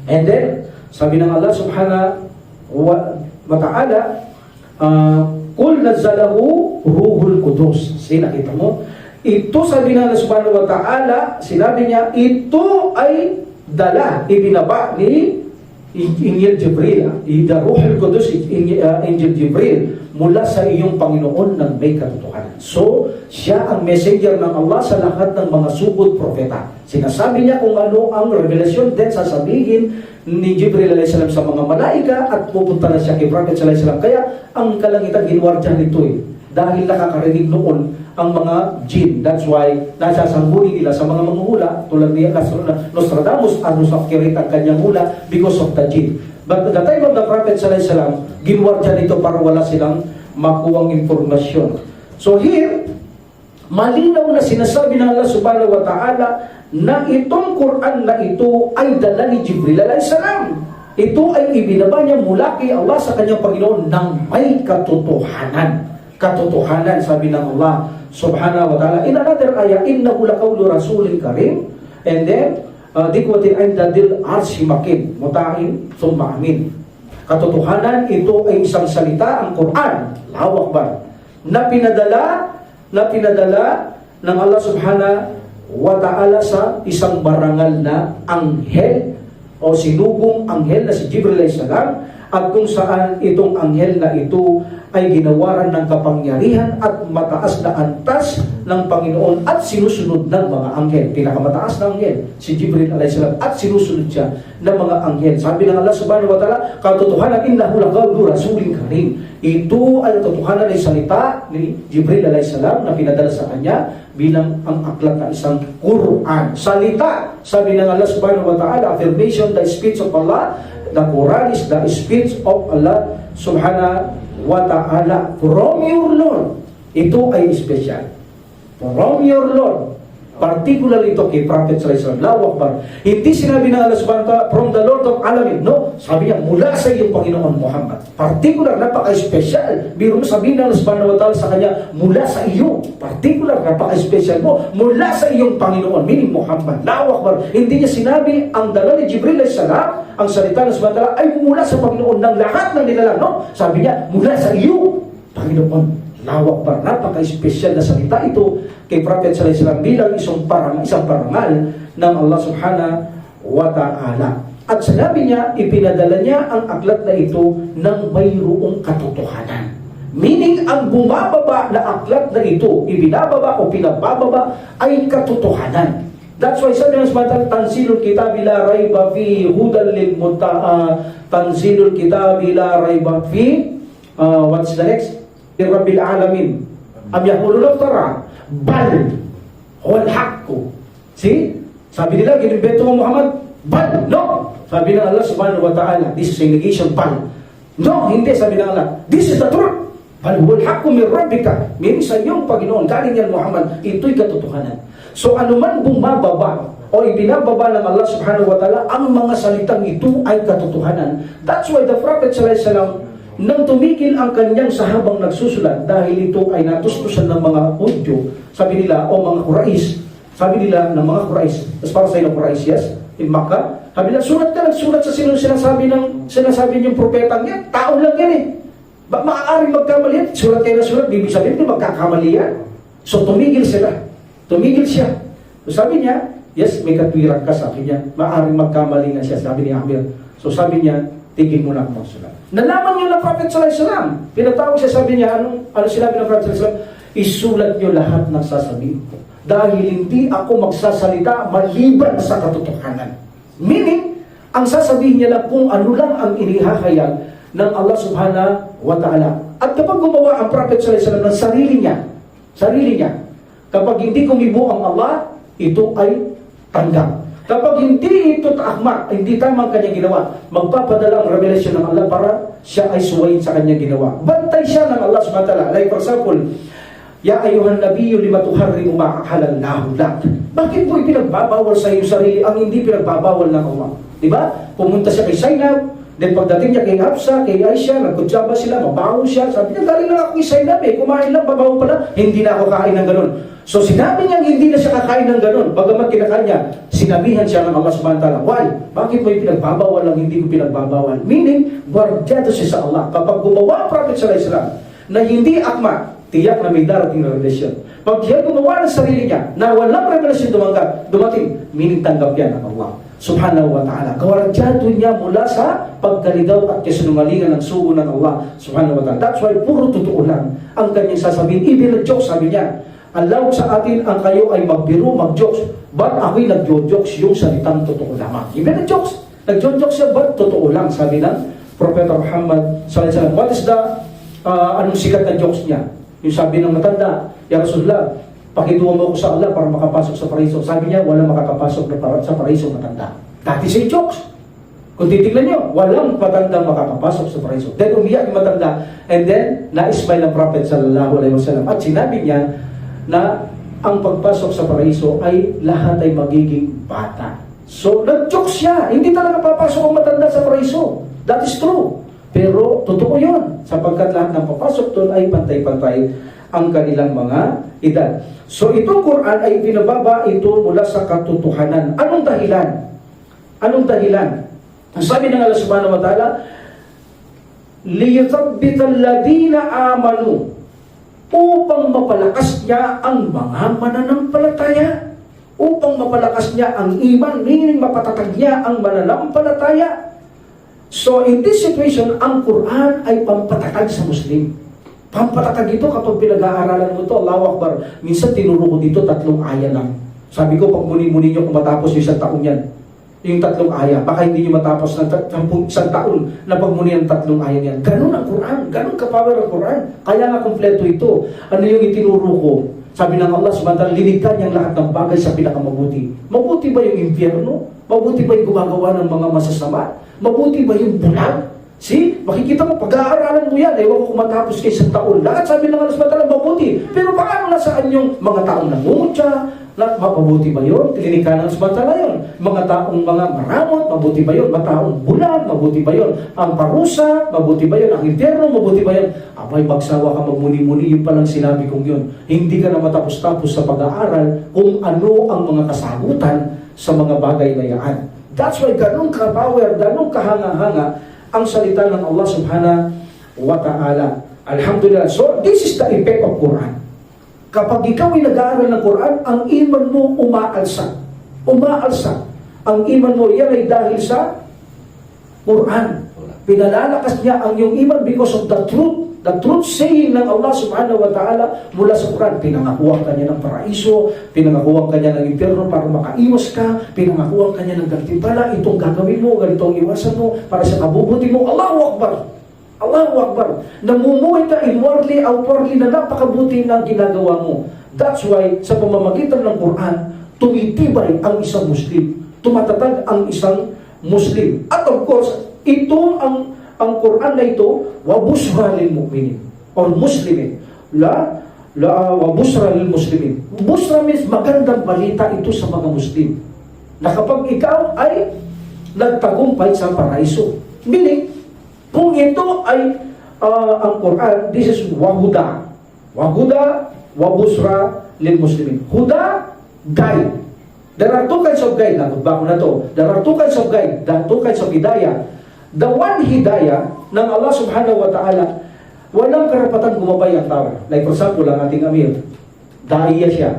And then, sabi ng Allah subhanahu wa ta'ala, Kul nazzalahu ruhul qudus. Nakita mo? Ito sabi ng Allah subhanahu wa ta'ala, sinabi niya, ito ay dala, ibinaba ni Angel Jibril. The Ruhul Qudus, Angel Jibril, mula sa iyong Panginoon ng may katotohanan. So, siya ang messenger ng Allah sa lahat ng mga sugod propeta. Sinasabi niya kung ano ang revelasyon, then sasabihin ni Jibril alayhi salam sa mga malaika at pupunta na siya kay Prophet alayhi salam. Kaya ang kalangitan ginwardya nito dahil nakakarinig noon ang mga jinn. That's why nasasangguni nila sa mga manguhula tulad ni Nostradamus, ano sa kirit ang kanyang hula because of the jinn. But at the time of the Prophet alayhi salam, ginwardya nito para wala silang makuwang informasyon. So here, malinaw na sinasabi ng Allah subhanahu wa ta'ala na itong Quran na ito ay dala ni Jibril alayhi salam. Ito ay ibinaba niya mula kay Allah sa kanyang Panginoon ng may katotohanan. Katotohanan, sabi ng Allah subhanahu wa ta'ala. In another ayah, innahu laqawlu rasulin karim, and then dikwatin inda dil arshi makin, muta'in thumma amin. Katotohanan, ito ay isang salita, ang Quran, lawak ba, na pinadala ng Allah subhanahu wa ta'ala sa isang barangal na anghel o sinubong anghel na si Jibril alayhi salam, at kung saan itong anghel na ito ay ginawaran ng kapangyarihan at mataas na antas ng Panginoon at sinusunod ng mga anghel. Pinakamataas na anghel, si Jibril alayhi salam, at sinusunod siya ng mga anghel. Sabi ng Allah subhanahu wa ta'ala, katotohanan, innahu laqawlu rasulin karim. Ito ay katotohanan ay salita ni Jibril alayhi salam na pinadala sa kanya bilang ang aklat na isang Quran. Salita, sabi ng Allah subhanahu wa ta'ala, affirmation, the speech of Allah. The Quran is the speech of Allah subhanahu wa ta'ala from your Lord. Ito ay special. From your Lord. Particularly ito kay Prophet sallallahu alaihi wasallam. Allahu Akbar. Hindi sinabi ng Allah subhanahu wa ta'ala, from the Lord of Alamin. No, sabi niya, mula sa iyong Panginoon Muhammad. Particular, napaka-special. Biro mo sabihin ng Allah subhanahu wa ta'ala sa kanya, mula sa iyo. Particular, napaka-special mo. Mula sa iyong Panginoon, meaning Muhammad. Allahu Akbar. Hindi niya sinabi, ang dala ni Jibril alayhis salam, ang salita ng subhanahu wa ta'ala ay mula sa Panginoon ng lahat ng nilalang. No? Sabi niya, mula sa iyo, Panginoon. Allahu Akbar. Napaka-special na salita ito kay Prophet sallallahu alaihi wasallam bilang isang parangal ng Allah subhanahu wa ta'ala. At sinabi niya, ipinadala niya ang aklat na ito ng mayroong katotohanan. Meaning, ang bumababa na aklat na ito, ibinababa o pinabababa ay katotohanan. That's why sabi ng Subhanahu Tanzilul Kitabi la rayba fi hudan lil Tanzilul Kitabi la rayba fi what's the next? Rabbil Alamin. Am yaquluna tara bal huwal haqqu. See? Sabi nila, ginibento mo Muhammad, bal, no. Sabi ng Allah subhanahu wa ta'ala, this is a negation, bal. No, hindi, sabi ng Allah, this is the truth. Bal huwal haqqu min rabbika. Meaning sa iyong Panginoon, galing yan Muhammad, ito'y katotohanan. So anuman bumababa o ibinababa ng Allah subhanahu wa ta'ala, ang mga salitang ito ay katotohanan. That's why the Prophet sallallahu alaihi wasallam, nang tumigil ang kanyang sahabang nagsusulat dahil ito ay natustusan ng mga Hudyo, sabi nila, o mga Quraysh, sabi nila ng mga Quraysh, as para sa inyo Quraysh, yes, in Makkah, sabi nila, sulat ka, nagsulat sa sinasabi niyong propetang yan, tao lang yan eh. Maaaring magkamali yan, sulat kayo na sulat, bibig sabihin nila, magkakamali yan. So tumigil sila, tumigil siya. So sabi niya, yes, may katwiran ka, sabi niya, maaaring magkamali nga siya, sabi ni Amir. So sabi niya, tigil mo lang ang sulat. Nalaman niyo ng Prophet sallallahu alaihi wasallam. Pinatawag siya, sabi niya, ano sinabi ng Prophet sallallahu alaihi wasallam? Isulat niyo lahat ng sasabihin ko. Dahil hindi ako magsasalita maliban sa katotohanan. Meaning, ang sasabihin niya lang kung ano lang ang inihahayag ng Allah subhanahu wa ta'ala. At kapag gumawa ang Prophet sallallahu alaihi wasallam ng sarili niya, kapag hindi kumibo ang Allah, ito ay tanggap. Kapag hindi ito taakma, hindi tama ang kanyang ginawa, magpapadala ang revelasyon ng Allah para siya ay suwayin sa kanyang ginawa. Bantay siya ng Allah subhanahu wa ta'ala. Like for example, Ya ayuhan nabiyyu lima tuharrimu ma ahalallahu lak. Bakit mo ipinagbabawal sa iyong sarili ang hindi pinagbabawal ng Allah? Diba? Pumunta siya kay Zainab, then pagdating niya kay Hafsa, kay Aisha, nagkutsaba sila, mabaho siya. Sabi niya, galing lang ako kay Zainab eh, kumain lang, mabaho pala. Hindi na ako kain ng ganun. So sinabi niya hindi na siya kakain ng ganun. Bagamat kinakain niya, sinabihan siya ng Allah subhanahu wa ta'ala, why? Bakit mo yung pinagbabawal ang hindi ko pinagbabawal? Meaning, guardyado siya sa Allah. Kapag gumawa ang Prophet sallallahu alaihi wasallam na hindi akma, tiyak na may darating na revelasyon. Pag siya gumawa ng sarili niya na walang revelasyon dumating, meaning tanggap yan ng Allah subhanahu wa ta'ala. Guardyado niya mula sa pagkaligaw at kasinungalingan ng sugo ng Allah subhanahu wa ta'ala. That's why puro totoo lang ang kanyang sasabihin. Even a joke, sabi niya, allow sa atin ang kayo ay magbiro, mag-jokes, but ako'y nagjo-jokes yung salitang totoo lamang. Even a jokes, nagjo-jokes siya, but totoo lang, sabi ng Propeta Muhammad sallallahu alaihi wasallam. What is the anong sikat na jokes niya? Yung sabi ng matanda, Ya Rasulullah, pakituwa mo ko sa Allah para makapasok sa paraiso. Sabi niya, walang makakapasok sa paraiso matanda. Dati siya jokes. Kung titignan niyo, walang matandang makakapasok sa paraiso. Then umiyak yung matanda, and then na-smile ang Prophet sallallahu alaihi wasallam. At sinabi niya na ang pagpasok sa paraiso ay lahat ay magiging bata. So, nag-jokes siya. Hindi talaga papasok ang matanda sa paraiso. That is true. Pero, totoo yun. Sapagkat lahat ng papasok doon ay pantay-pantay ang kanilang mga edad. So, itong Quran ay pinababa ito mula sa katotohanan. Anong dahilan? Anong dahilan? Ang sabi ng Allah subhanahu wa ta'ala, لِيَثَبِّتَ الَّذِينَ آمَنُوا, upang mapalakas niya ang mga mananampalataya. Upang mapalakas niya ang iman, meaning mapatatag niya ang mananampalataya. So in this situation, ang Quran ay pampatatag sa Muslim. Pampatatag ito kapag pinag-aaralan mo ito. Allahu Akbar. Minsan tinuro ko dito 3 aya lang. Sabi ko, pag muni-muni nyo kung matapos yung 1 taon yan. Yung 3 aya. Baka hindi nyo matapos ng 1 taon na pagmuni ang 3 aya yan. Ganun ang Quran. Ganun ka-power ang Quran. Kaya nga kompleto ito. Ano yung itinuro ko? Sabi ng Allah subhanahu wa ta'ala, liligtan niyang lahat ng bagay sa pinakamabuti. Mabuti ba yung impyerno? Mabuti ba yung gumagawa ng mga masasama? Mabuti ba yung bulag? See? Makikita mo, pag-aaralan mo yan, ewan ko kung matapos kayo 1 taon. Lahat sabi ng Allah subhanahu wa ta'ala, mabuti. Pero paano nasaan yung mga taong nangungutya, na mabuti ba yun? Klinikanan samantala yun. Mga taong mga maramot, mabuti ba yun? Mga taong bulag, mabuti ba yun? Ang parusa, mabuti ba yun? Ang interno, mabuti ba yun? Abay, magsawa ka magmuni-muni, yun palang sinabi kong yun. Hindi ka na matapos-tapos sa pag-aaral kung ano ang mga kasagutan sa mga bagay na yan. That's why ganun ka-power, ganun kahanga-hanga ang salita ng Allah subhanahu wa ta'ala. Alhamdulillah. So, this is the effect of Quran. Kapag ikaw ay nag-aaral ng Quran, ang iman mo umaalsa. Umaalsa. Ang iman mo, yan ay dahil sa Quran. Pinalalakas niya ang iyong iman because of the truth. The truth saying ng Allah subhanahu wa ta'ala mula sa Quran. Pinangakuha ka niya ng paraiso, pinangakuha ka niya ng impyerno para makaiwas ka, pinangakuha ka niya ng gantimpala, itong gagawin mo, ganitong iwasan mo, para sa kabubuti mo. Allahu Akbar! Allahu Akbar. Namumuhay ka inwardly, outwardly na napakabuti na ginagawa mo. That's why, sa pamamagitan ng Quran, tumitibay ang isang Muslim. Tumatatag ang isang Muslim. At of course, ito ang Quran na ito, wabusra lil mu'minin or Muslimin. Wabusra lil Muslimin. Busra means magandang balita ito sa mga Muslim. Na kapag ikaw ay nagtagumpay sa paraiso. Meaning, kung ito ay ang Quran, this is wahuda. Wahuda, wabusra lil Muslimin. Huda, guide. There are two kinds of guide. Nakutba ko na to. There are two kinds of guide. There are two kinds of hidayah. The one hidayah ng Allah subhanahu wa ta'ala, walang karapatan gumabay ang tao. Like for example, ang ating Amir, daiya siya.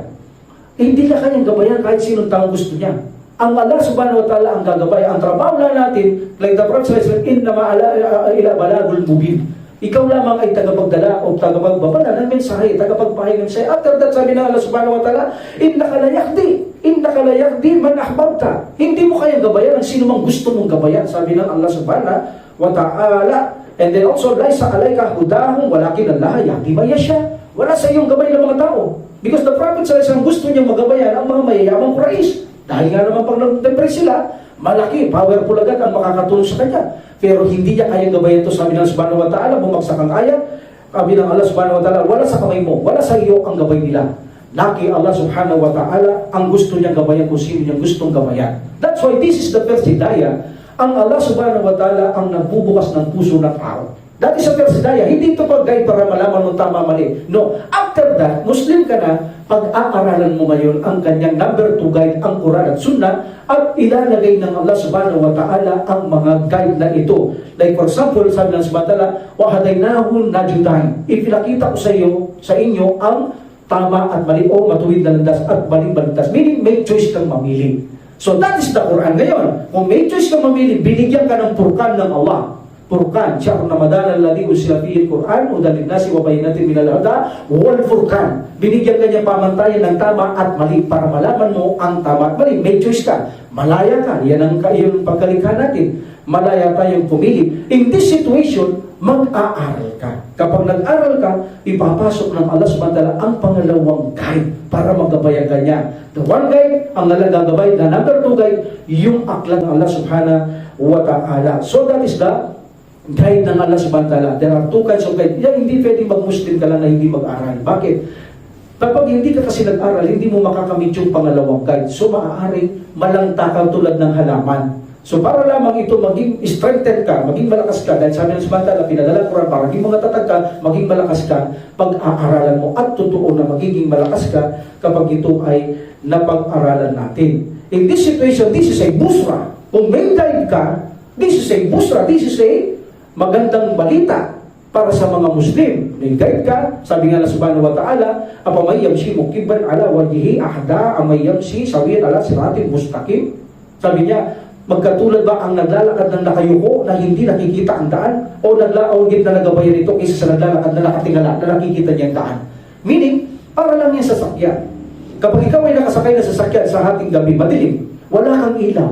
Hindi ka kanyang gabayan kahit sinong taong gusto niya. Ang Allah subhanahu wa ta'ala ang gagabay. Ang trabaho lang natin, like the Prophet said, innama ila balagul mubin. Ikaw lamang ay tagapagdala o tagapagbabala ng mensahe, tagapagpahay ng mensahe. After that, sabi ng Allah subhanahu wa ta'ala, innaka la yahdi man ahbabta. Hindi mo kayang gabayan ang sino mang gusto mong gabayan, sabi ng Allah subhanahu wa ta'ala. And then also, laysa alayka hudahum walakin Allah yahdi man yasha. Wala sa iyong gabay ng mga tao. Because the Prophet sallallahu gusto niyang magabayan ang mga mayayamang Quraysh. Dahil nga naman pag nag-depress sila, malaki, powerful agad ang makakatulong sa kanya. Pero hindi niya kayang gabayan ito, sabi ng subhanahu wa ta'ala, bumagsak ang ayat, sabi ng Allah subhanahu wa ta'ala, wala sa kamay mo, wala sa iyo ang gabay nila. Laki Allah subhanahu wa ta'ala, ang gusto niyang gabayan kung sino niyang gustong gabayan. That's why this is the first hidayah. Ang Allah subhanahu wa ta'ala ang nagbubukas ng puso ng tao. That is the first hidayah. Hindi ito pag-guide para malaman mo tama mali. No. After that, Muslim ka na, pag-aaralan mo ngayon ang kanyang number 2 guide, ang Quran at Sunnah, at ilalagay ng Allah subhanahu wa ta'ala ang mga guide na ito. Like for example, sabi ng subhanahu wa ta'ala, وَهَدَيْنَاهُ نَجُدَيْنِ Ipinakita ko sa inyo ang tama at mali o matuwid na landas at maling baligtas. Meaning, may choice kang mamili. So that is the Quran ngayon. Kung may choice kang mamili, binigyan ka ng Furqan ng Allah. Furqan, syahr Ramadan alladhi unzila fihi al-Quran hudan lin-nasi wa bayyinatin minal huda wal furqan. Binigyan ka niya pamantayan ng tama at mali para malaman mo ang tama at mali. May choice ka. Malaya ka. Yan ang yung pagkalikha natin. Malaya tayong pumili. In this situation, mag-aaral ka. Kapag nag-aral ka, ipapasok ng Allah subhanahu wa ta'ala ang pangalawang guide para magabayan ka niya. The one guide, ang nalagagabay, the number 2 guide, yung aklang Allah subhanahu wa ta'ala. So that is the guide ng Allah subhanahu wa ta'ala. There are two kinds of guide. Yan, hindi pwedeng mag-Muslim ka lang na hindi mag-aral. Bakit? Kapag hindi ka kasi nag-aral, hindi mo makakamit yung pangalawang guide. So maaaring malangta ka tulad ng halaman. So para lamang ito maging strengthened ka, maging malakas ka, dahil sabi ng subhanahu wa ta'ala, pinadala Quran para maging mga tatag ka, maging malakas ka, pag-aaralan mo at totoo na magiging malakas ka kapag ito ay napag-aralan natin. In this situation, this is a busra. Kung may guide ka, this is a busra, this is a magandang balita para sa mga Muslim. May guide ka, sabi nga na subhanahu wa ta'ala, apamay yamsi mukiban ala wajhihi ahda amay yamsi sawiyan ala siratin mustaqim. Sabi niya, magkatulad ba ang naglalakad ng nakayuko na hindi nakikita ang daan o naglaawagit na nagabayan ito kaysa sa naglalakad na nakatingala na nakikita niya ang daan? Meaning, para lang yung sasakyan. Kapag ikaw ay nakasakay na sasakyan sa hating gabi, madilim, wala kang ilaw,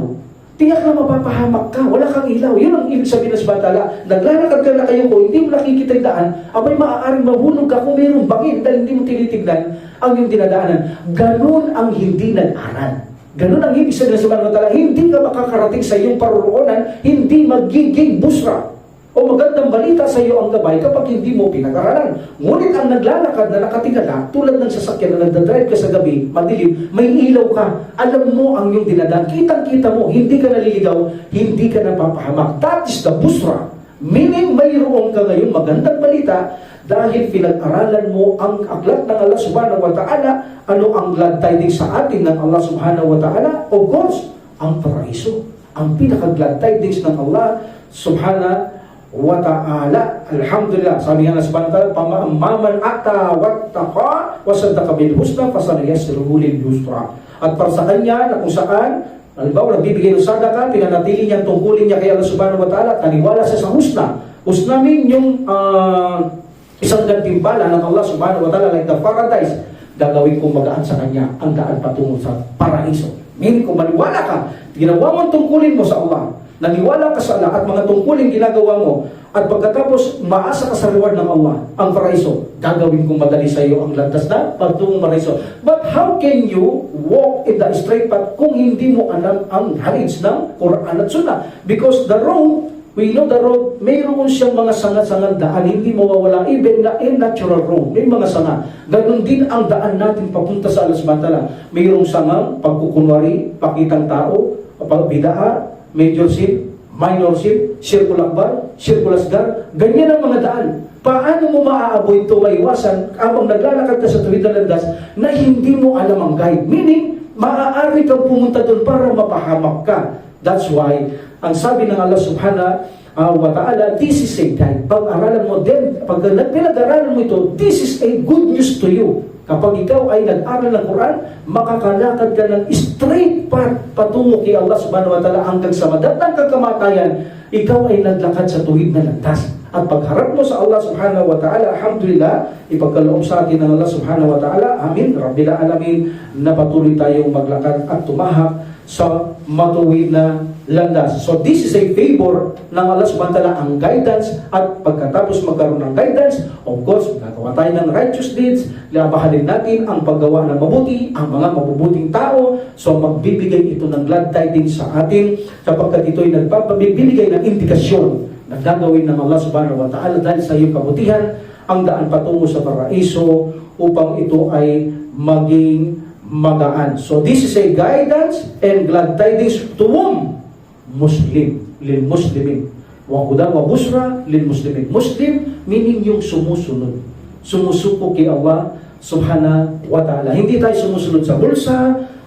tiyak na mapapahamak ka, wala kang ilaw. Yun ang ibig sabihin ng batala. Naglalakad ka na kayo ko, hindi mo nakikita yung daan, abay maaaring mahulog ka kung mayroong bangin dahil hindi mo tinitignan ang iyong dinadaanan. Ganun ang hindi nag-aral. Ganun ang ibig sabihin ng subhanahu wa ta'ala. Hindi ka makakarating sa iyong paruroonan, hindi magiging busra o o magandang balita sa iyo ang gabay kapag hindi mo pinag-aralan. Ngunit ang naglalakad na nakatingala, tulad ng sasakyan na nagdadrive ka sa gabi, madilim, may ilaw ka, alam mo ang iyong dinadaan, kitang-kita mo, hindi ka naliligaw, hindi ka napapahamak. That is the busra. Meaning, mayroon ka ngayon magandang balita dahil pinag-aralan mo ang aklat ng Allah subhanahu wa ta'ala. Ano ang glad tidings sa atin ng Allah subhanahu wa ta'ala? Of course, ang paraiso. Ang pinaka-glad tidings ng Allah subhanahu wa ta'ala. Alhamdulillah. Sabi nga na subhanahu wa ta'ala, pamamaman ata wattaqa wasaddaqa bil husna fasanayasiruhu lil yusra. At para sa kanya na kung saan, halimbawa, nagbibigay ng sadaka, pinanatili niya, tungkulin niya kay Allah subhanahu wa ta'ala, taniwala siya sa husna. Husna mean yung isang gantimpala ng Allah subhanahu wa ta'ala, like the paradise, gagawin kong magaan sa kanya ang daan patungo sa paraiso. Meaning kung maniwala ka, ginawa mo ang tungkulin mo sa Allah, naniwala ka sa Allah at mga tungkulin ginagawa mo, at pagkatapos maasa ka sa reward ng Allah, ang paraiso, gagawin kong madali sa iyo ang landas na pagtungong paraiso. But how can you walk in the straight path kung hindi mo alam ang halits ng Quran at Sunnah? Because the road, we know the road, mayroon siyang mga sanga-sangang daan, hindi mawawala, even na natural road, may mga sanga. Ganon din ang daan natin papunta sa Allah subhanahu wa ta'ala. Mayroong sangang pagkukunwari, pakitang tao, pagbidaa, major sin, minor sin, circle akbar, circle asgar, ganyan ang mga daan. Paano mo maaavoid ito, maiwasan, habang naglalakad ka sa tuwid na landas na hindi mo alam ang guide? Meaning, maaari kang pumunta doon para mapahamak ka. That's why, ang sabi ng Allah subhanahu wa ta'ala, this is a guide. Pag-aralan mo din, pag pinag-aralan mo ito, this is a good news to you. Kapag ikaw ay nag-aral ng Quran, makakalakad ka ng straight path patungo kay Allah subhanahu wa ta'ala hanggang sa madatang kakamatayan, ikaw ay naglakad sa tuwid na landas. At pagharap mo sa Allah subhanahu wa ta'ala, alhamdulillah, ipagkaloob sa atin ng Allah subhanahu wa ta'ala, amin, Rabbil alamin, na patuloy tayong maglakad at tumahak sa matuwid na landas. So this is a favor ng Allah subhanahu wa ta'ala, ang guidance, at pagkatapos magkaroon ng guidance, of course, gagawa tayo ng righteous deeds, labahanin natin ang paggawa ng mabuti, ang mga mabubuting tao. So magbibigay ito ng glad tidings sa atin, sapagkat ito ay nagpapabibigay ng indikasyon na gagawin ng Allah subhanahu wa ta'ala dahil sa iyong kabutihan, ang daan patungo sa paraiso upang ito ay maging magaan. So this is a guidance and glad tidings to whom? Muslim, lil muslimin. Wa huda wa busra lil muslimin. Muslim meaning yung sumusunod, sumusuko kay Allah subhanahu wa ta'ala. Hindi tayo sumusunod sa bulsa,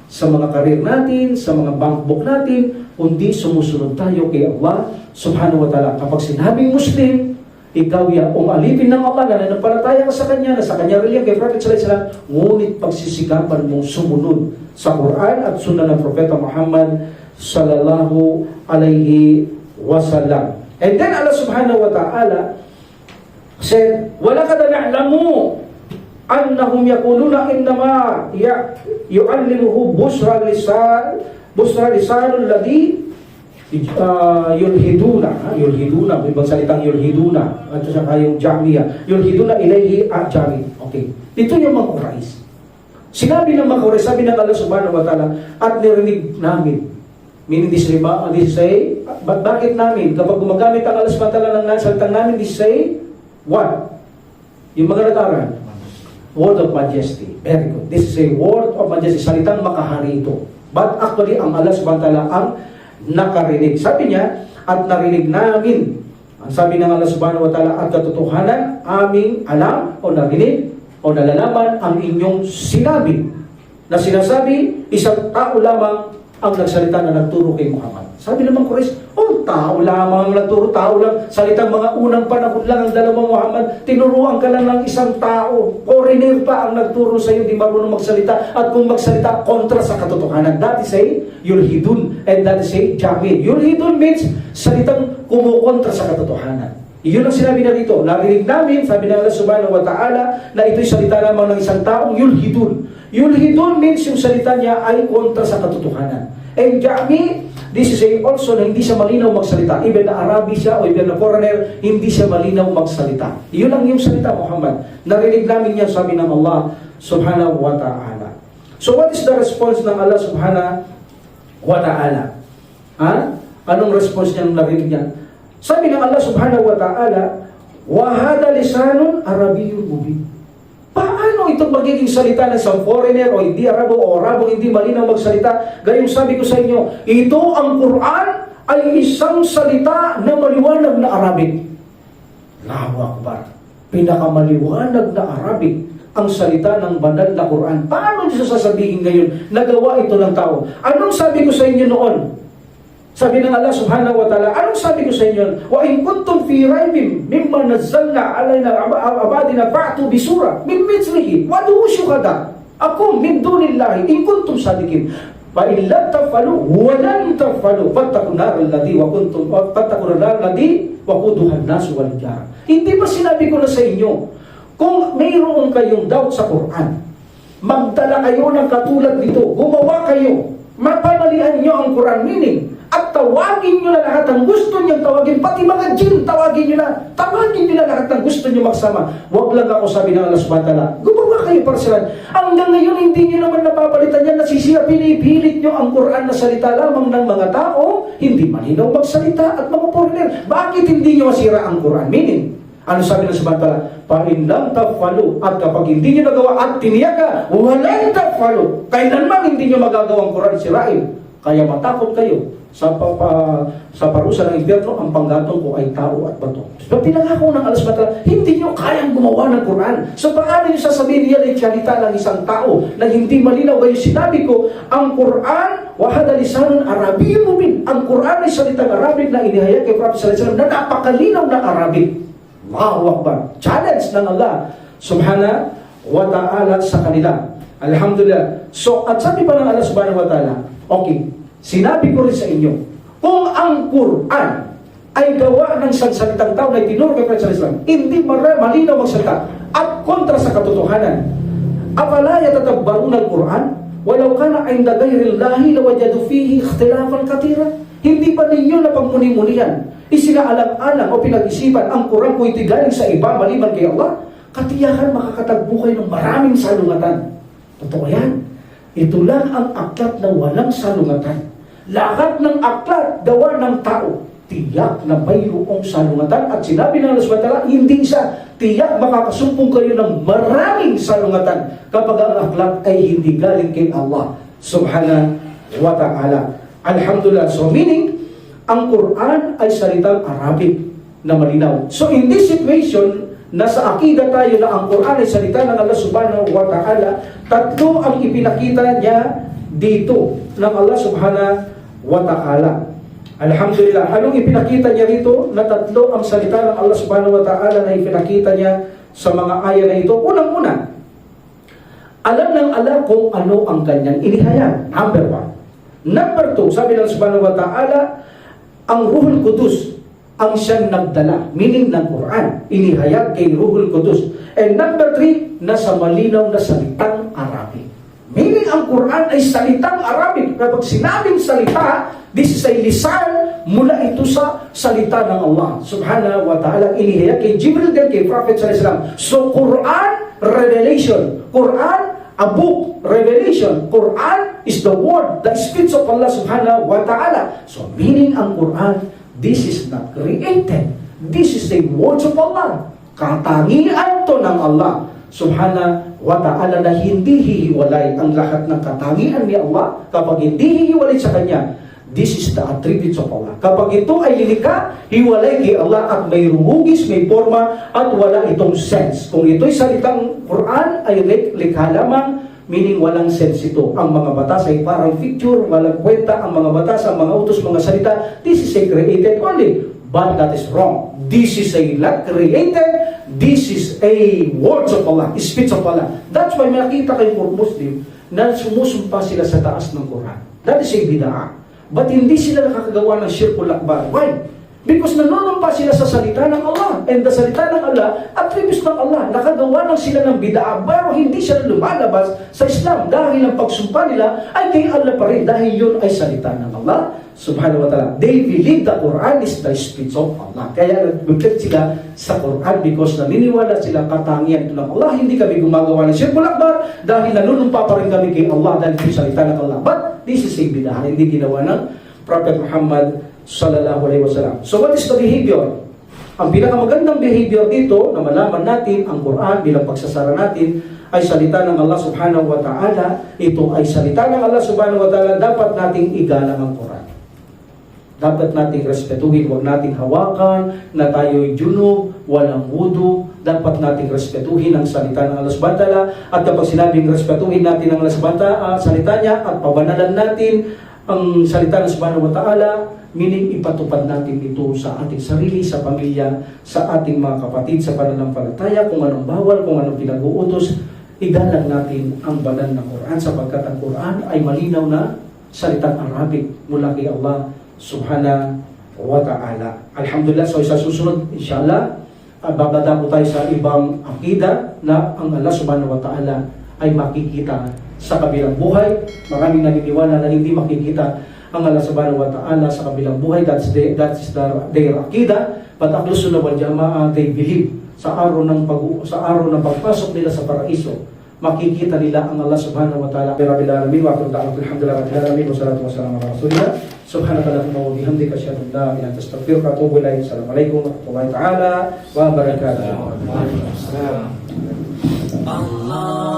sa mga karir natin, sa mga bank book natin, kundi sumusunod tayo kay Allah subhanahu wa ta'ala. Kapag sinabing Muslim, ikaw yan, alipin ng Allah, nananampalataya ka sa Kanya, na sa Kanya reliyon, kay Prophet sallallahu alaihi wasallam, ngunit pagsisikapan mong sumunod sa Quran at Sunnah ng Propeta Muhammad sallallahu alaihi wasallam. And then Allah subhanahu wa ta'ala said, وَلَقَدْ نَعْلَمُ أَنَّهُمْ يَقُولُونَ إِنَّمَا يُعَلِّمُهُ بُشْرَى لِسَانُ الَّذِي yulhiduna, ibang salitang yulhiduna, at saka yung jamiya, yulhiduna ilayhi jami. Okay. Ito yung mga Quraysh. Sinabi ng mga Quraysh, sabi ng Allah subhanahu wa ta'ala, at nirinig namin. Meaning this say, bakit namin? Kapag gumagamit ang Allah subhanahu wa ta'ala ng salitang namin, this say, what? Yung mga nag-aral, word of majesty. Very good. This is a word of majesty. Salitang makahari ito. But actually, ang Allah subhanahu wa ta'ala ang nakarinig. Sabi niya, at narinig namin. Ang sabi ng Allah subhanahu wa ta'ala, at katotohanan, aming alam o narinig o nalalaman ang inyong sinabi. Na sinasabi, isang tao lamang ang nagsalita na nagturo kay Muhammad. Sabi naman Quraysh, tao lamang ang nagturo, tao lang. Salitang mga unang panahon lang ang dalawang Muhammad. Tinuruan ka lang ng isang tao. Foreigner pa ang nagturo sa iyo, di marunong magsalita. At kung magsalita, kontra sa katotohanan. That is a yulhidun. And that is a jami. Yulhidun means salitang kumukontra sa katotohanan. Iyon ang sinabi na dito. Narinig namin, sabi ng Allah subhanahu wa ta'ala, na ito'y salita lamang ng isang taong yulhidun. Yulhidun means yung salita niya ay kontra sa katotohanan. And jami, this is also na hindi siya malinaw magsalita. Even na Arabi siya o even na foreigner, hindi siya malinaw magsalita. Iyon lang yung salita, Muhammad. Narinig namin yan, sabi ng Allah subhanahu wa ta'ala. So what is the response ng Allah subhanahu wa ta'ala? Anong response niya nung narinig niya? Sabi ng Allah subhanahu wa ta'ala, wa hada lisanun arabiyyun mubin. Paano ito magiging salita ng isang foreigner o hindi Arabo o Arabo hindi malinaw magsalita? Gayong sabi ko sa inyo, ito ang Quran ay isang salita na maliwanag na Arabic. Allahu Akbar. Pinakamaliwanag na Arabic ang salita ng banal na Quran. Paano niyo sasabihin ngayon nagawa ito ng tao? Anong sabi ko sa inyo noon? Sabi ng Allah subhanahu wa ta'ala, anong sabi ko sa inyo? Wa in kuntum fi raibin mimma nazzalna alayna abadina fa'tu bi surah min mithlihi wa du syuhada akum min dunillahi in kuntum sadiqin. Fa in lam taf'alu wa lan taf'alu fattaqun nar alladhi wa kuntum fattaqun nar alladhi waquduha an-nas wal hijara. Hindi ba sinabi ko na sa inyo, kung mayroon kayong doubt sa Quran, magdala kayo ng katulad nito, gumawa kayo, mapamalian nyo ang Quran meaning, at tawagin nyo na lahat ng gusto nyo tawagin, pati mga jinn, tawagin nyo na lahat ng gusto nyo magsama. Huwag lang ako, sabi ng Allah subhanahu wa ta'ala, gumawa kayo para sila. Hanggang ngayon, hindi nyo naman napapalitan yan, nasisira, pinipilit nyo ang Quran na salita lamang ng mga tao, hindi malinaw magsalita at mga foreigner. Bakit hindi nyo masira ang Quran? Meaning, ano sabi ng subhanahu wa ta'ala? Pa-in lam taf'alu, at kapag hindi nyo nagawa at tiniyaga, walang taf'alu, kailanman hindi nyo magagawa ang Quran sirain. Kaya matakot kayo sa parusa ng impyerno, ang panggatong ko ay tao at bato. So pinangako ng Allah subhanahu wa ta'ala, hindi nyo kayang gumawa ng Quran. So paano nyo sasabihin niya ay salita ng isang tao na hindi malinaw? Kaya sinabi ko, ang Quran, wahada lisanun arabiyyun mubin. Ang Quran ay salitang Arabic na inihayag kay Prophet sallallahu alaihi wasallam na napakalinaw na Arabic. Allahu Akbar. Challenge ng Allah subhanahu wa ta'ala sa kanila. Alhamdulillah. So, at sabi pa ng Allah subhanahu wa ta'ala, okay, sinabi ko rin sa inyo, kung ang Quran ay gawa ng salitang tao na itinuro kay Prophet sallallahu alaihi wasallam, hindi malinaw magsalita at kontra sa katotohanan, afala yatadabbaruna al-Quran walau kana 'inda ghayrillahi lawajadu fihi ikhtilafan katira. Hindi ba ninyo na pagmuni-munihan, isinaalang-alang o pinag-isipan ang Quran kung iti galing sa iba maliban kay Allah? Katiyakan makakatagpo kayo ng maraming salungatan. Totoo yan. Ito lang ang aklat na walang salungatan. Lahat ng aklat gawa ng tao, tiyak na mayroong salungatan. At sinabi ng Allah subhanahu wa ta'ala, hindi isa, tiyak makakasumpong kayo ng maraming salungatan kapag ang aklat ay hindi galing kay Allah subhanahu wa ta'ala. Alhamdulillah. So meaning, ang Quran ay salitang Arabic na malinaw. So in this situation, nasa akida tayo na ang Quran ay salita ng Allah subhanahu wa ta'ala, tatlo ang ipinakita niya dito ng Allah subhanahu wa ta'ala. Alhamdulillah. Anong ipinakita niya dito? Na tatlo ang salita ng Allah subhanahu wa ta'ala na ipinakita niya sa mga aya na ito. Unang-una, alam ng Allah kung ano ang kanyang inihayag. Number 1. Number 2, sabi ng subhanahu wa ta'ala, ang Ruhul Qudus ang siyang nagdala, meaning ng Quran, inihayag kay Ruhul Qudus. And number 3, nasa malinaw na salitang Arabic. Meaning ang Quran ay salitang Arabic. Kapag sinabing salita, this is a lisan, mula ito sa salita ng Allah subhanahu wa ta'ala, inihayag kay Jibril din kay Prophet sallallahu alaihi wasallam. So Quran, revelation. Quran, a book, revelation. Quran is the word, the speech of Allah subhanahu wa ta'ala. So meaning ang Quran, this is not created. This is the words of Allah. Katangian to ng Allah subhanahu wa ta'ala na hindi hihiwalay ang lahat ng katangian ni Allah. Kapag hindi hihiwalay sa Kanya, this is the attributes of Allah. Kapag ito ay lilikha, hiwalay kay Allah at may rumugis, may forma, at wala itong sense. Kung ito'y salitang Quran ay likha lamang, meaning walang sense ito. Ang mga batas ay parang picture, walang kwenta ang mga batas, ang mga utos, mga salita. This is a created only. But that is wrong. This is a not created. This is a words of Allah, speech of Allah. That's why makita kayo for Muslim na sumusumpa sila sa taas ng Quran. That is a bid'ah. But hindi sila nakakagawa ng shirkul akbar. Why? Because nanunumpa sila sa salita ng Allah. And the salita ng Allah, attributes ng Allah. Nakagawa lang sila ng bid'ah, pero hindi sila lumalabas sa Islam. Dahil ang pagsumpa nila ay kay Allah pa rin. Dahil yun ay salita ng Allah subhanahu wa ta'ala. They believe the Quran is the speech of Allah. Kaya nag-believe sila sa Quran because naniniwala sila katangian ito ng Allah. Hindi kami gumagawa ng shirkul akbar dahil nanunumpa pa rin kami kay Allah dahil ito salita ng Allah. But this is a bid'ah. Hindi ginawa ng Prophet Muhammad sallallahu alaihi wasallam. So what is the behavior? Ang pinakamagandang behavior dito na malaman natin ang Quran bilang pagsasara natin ay salita ng Allah subhanahu wa ta'ala. Ito ay salita ng Allah subhanahu wa ta'ala. Dapat nating igalang ang Quran. Dapat nating respetuhin. Huwag nating hawakan na tayo'y junub, walang wudu. Dapat nating respetuhin ang salita ng Allah subhanahu wa ta'ala. At kapag sinabing respetuhin natin ang Allah subhanahu wa ta'ala, salita niya at pabanalan natin ang salita ng subhanahu wa ta'ala, meaning ipatupad natin ito sa ating sarili, sa pamilya, sa ating mga kapatid, sa pananampalataya, kung anong bawal, kung anong pinag-uutos, igalang natin ang banal na Quran sapagkat ang Quran ay malinaw na salitang Arabic mula kay Allah subhanahu wa ta'ala. Alhamdulillah, so sa susunod, inshallah, babada po tayo sa ibang akida na ang Allah subhanahu wa ta'ala ay makikita sa kabilang buhay. Maraming naniniwala na hindi makikita ang Allah subhanahu wa ta'ala sa kabilang buhay. That is their akida. But Ahlus Sunnah wal Jama'ah, they believe sa araw ng pagpasok nila sa paraiso, makikita nila ang Allah subhanahu wa ta'ala. Rabbil alamin wa alhamdulillah rabbil alamin wa salatu wassalamu ala rasulillah. Subhanakallahumma wa bihamdika asyhadu an la ilaha illa anta astaghfiruka wa atubu ilaik. Assalamualaikum warahmatullahi ta'ala wa barakatuh. Allah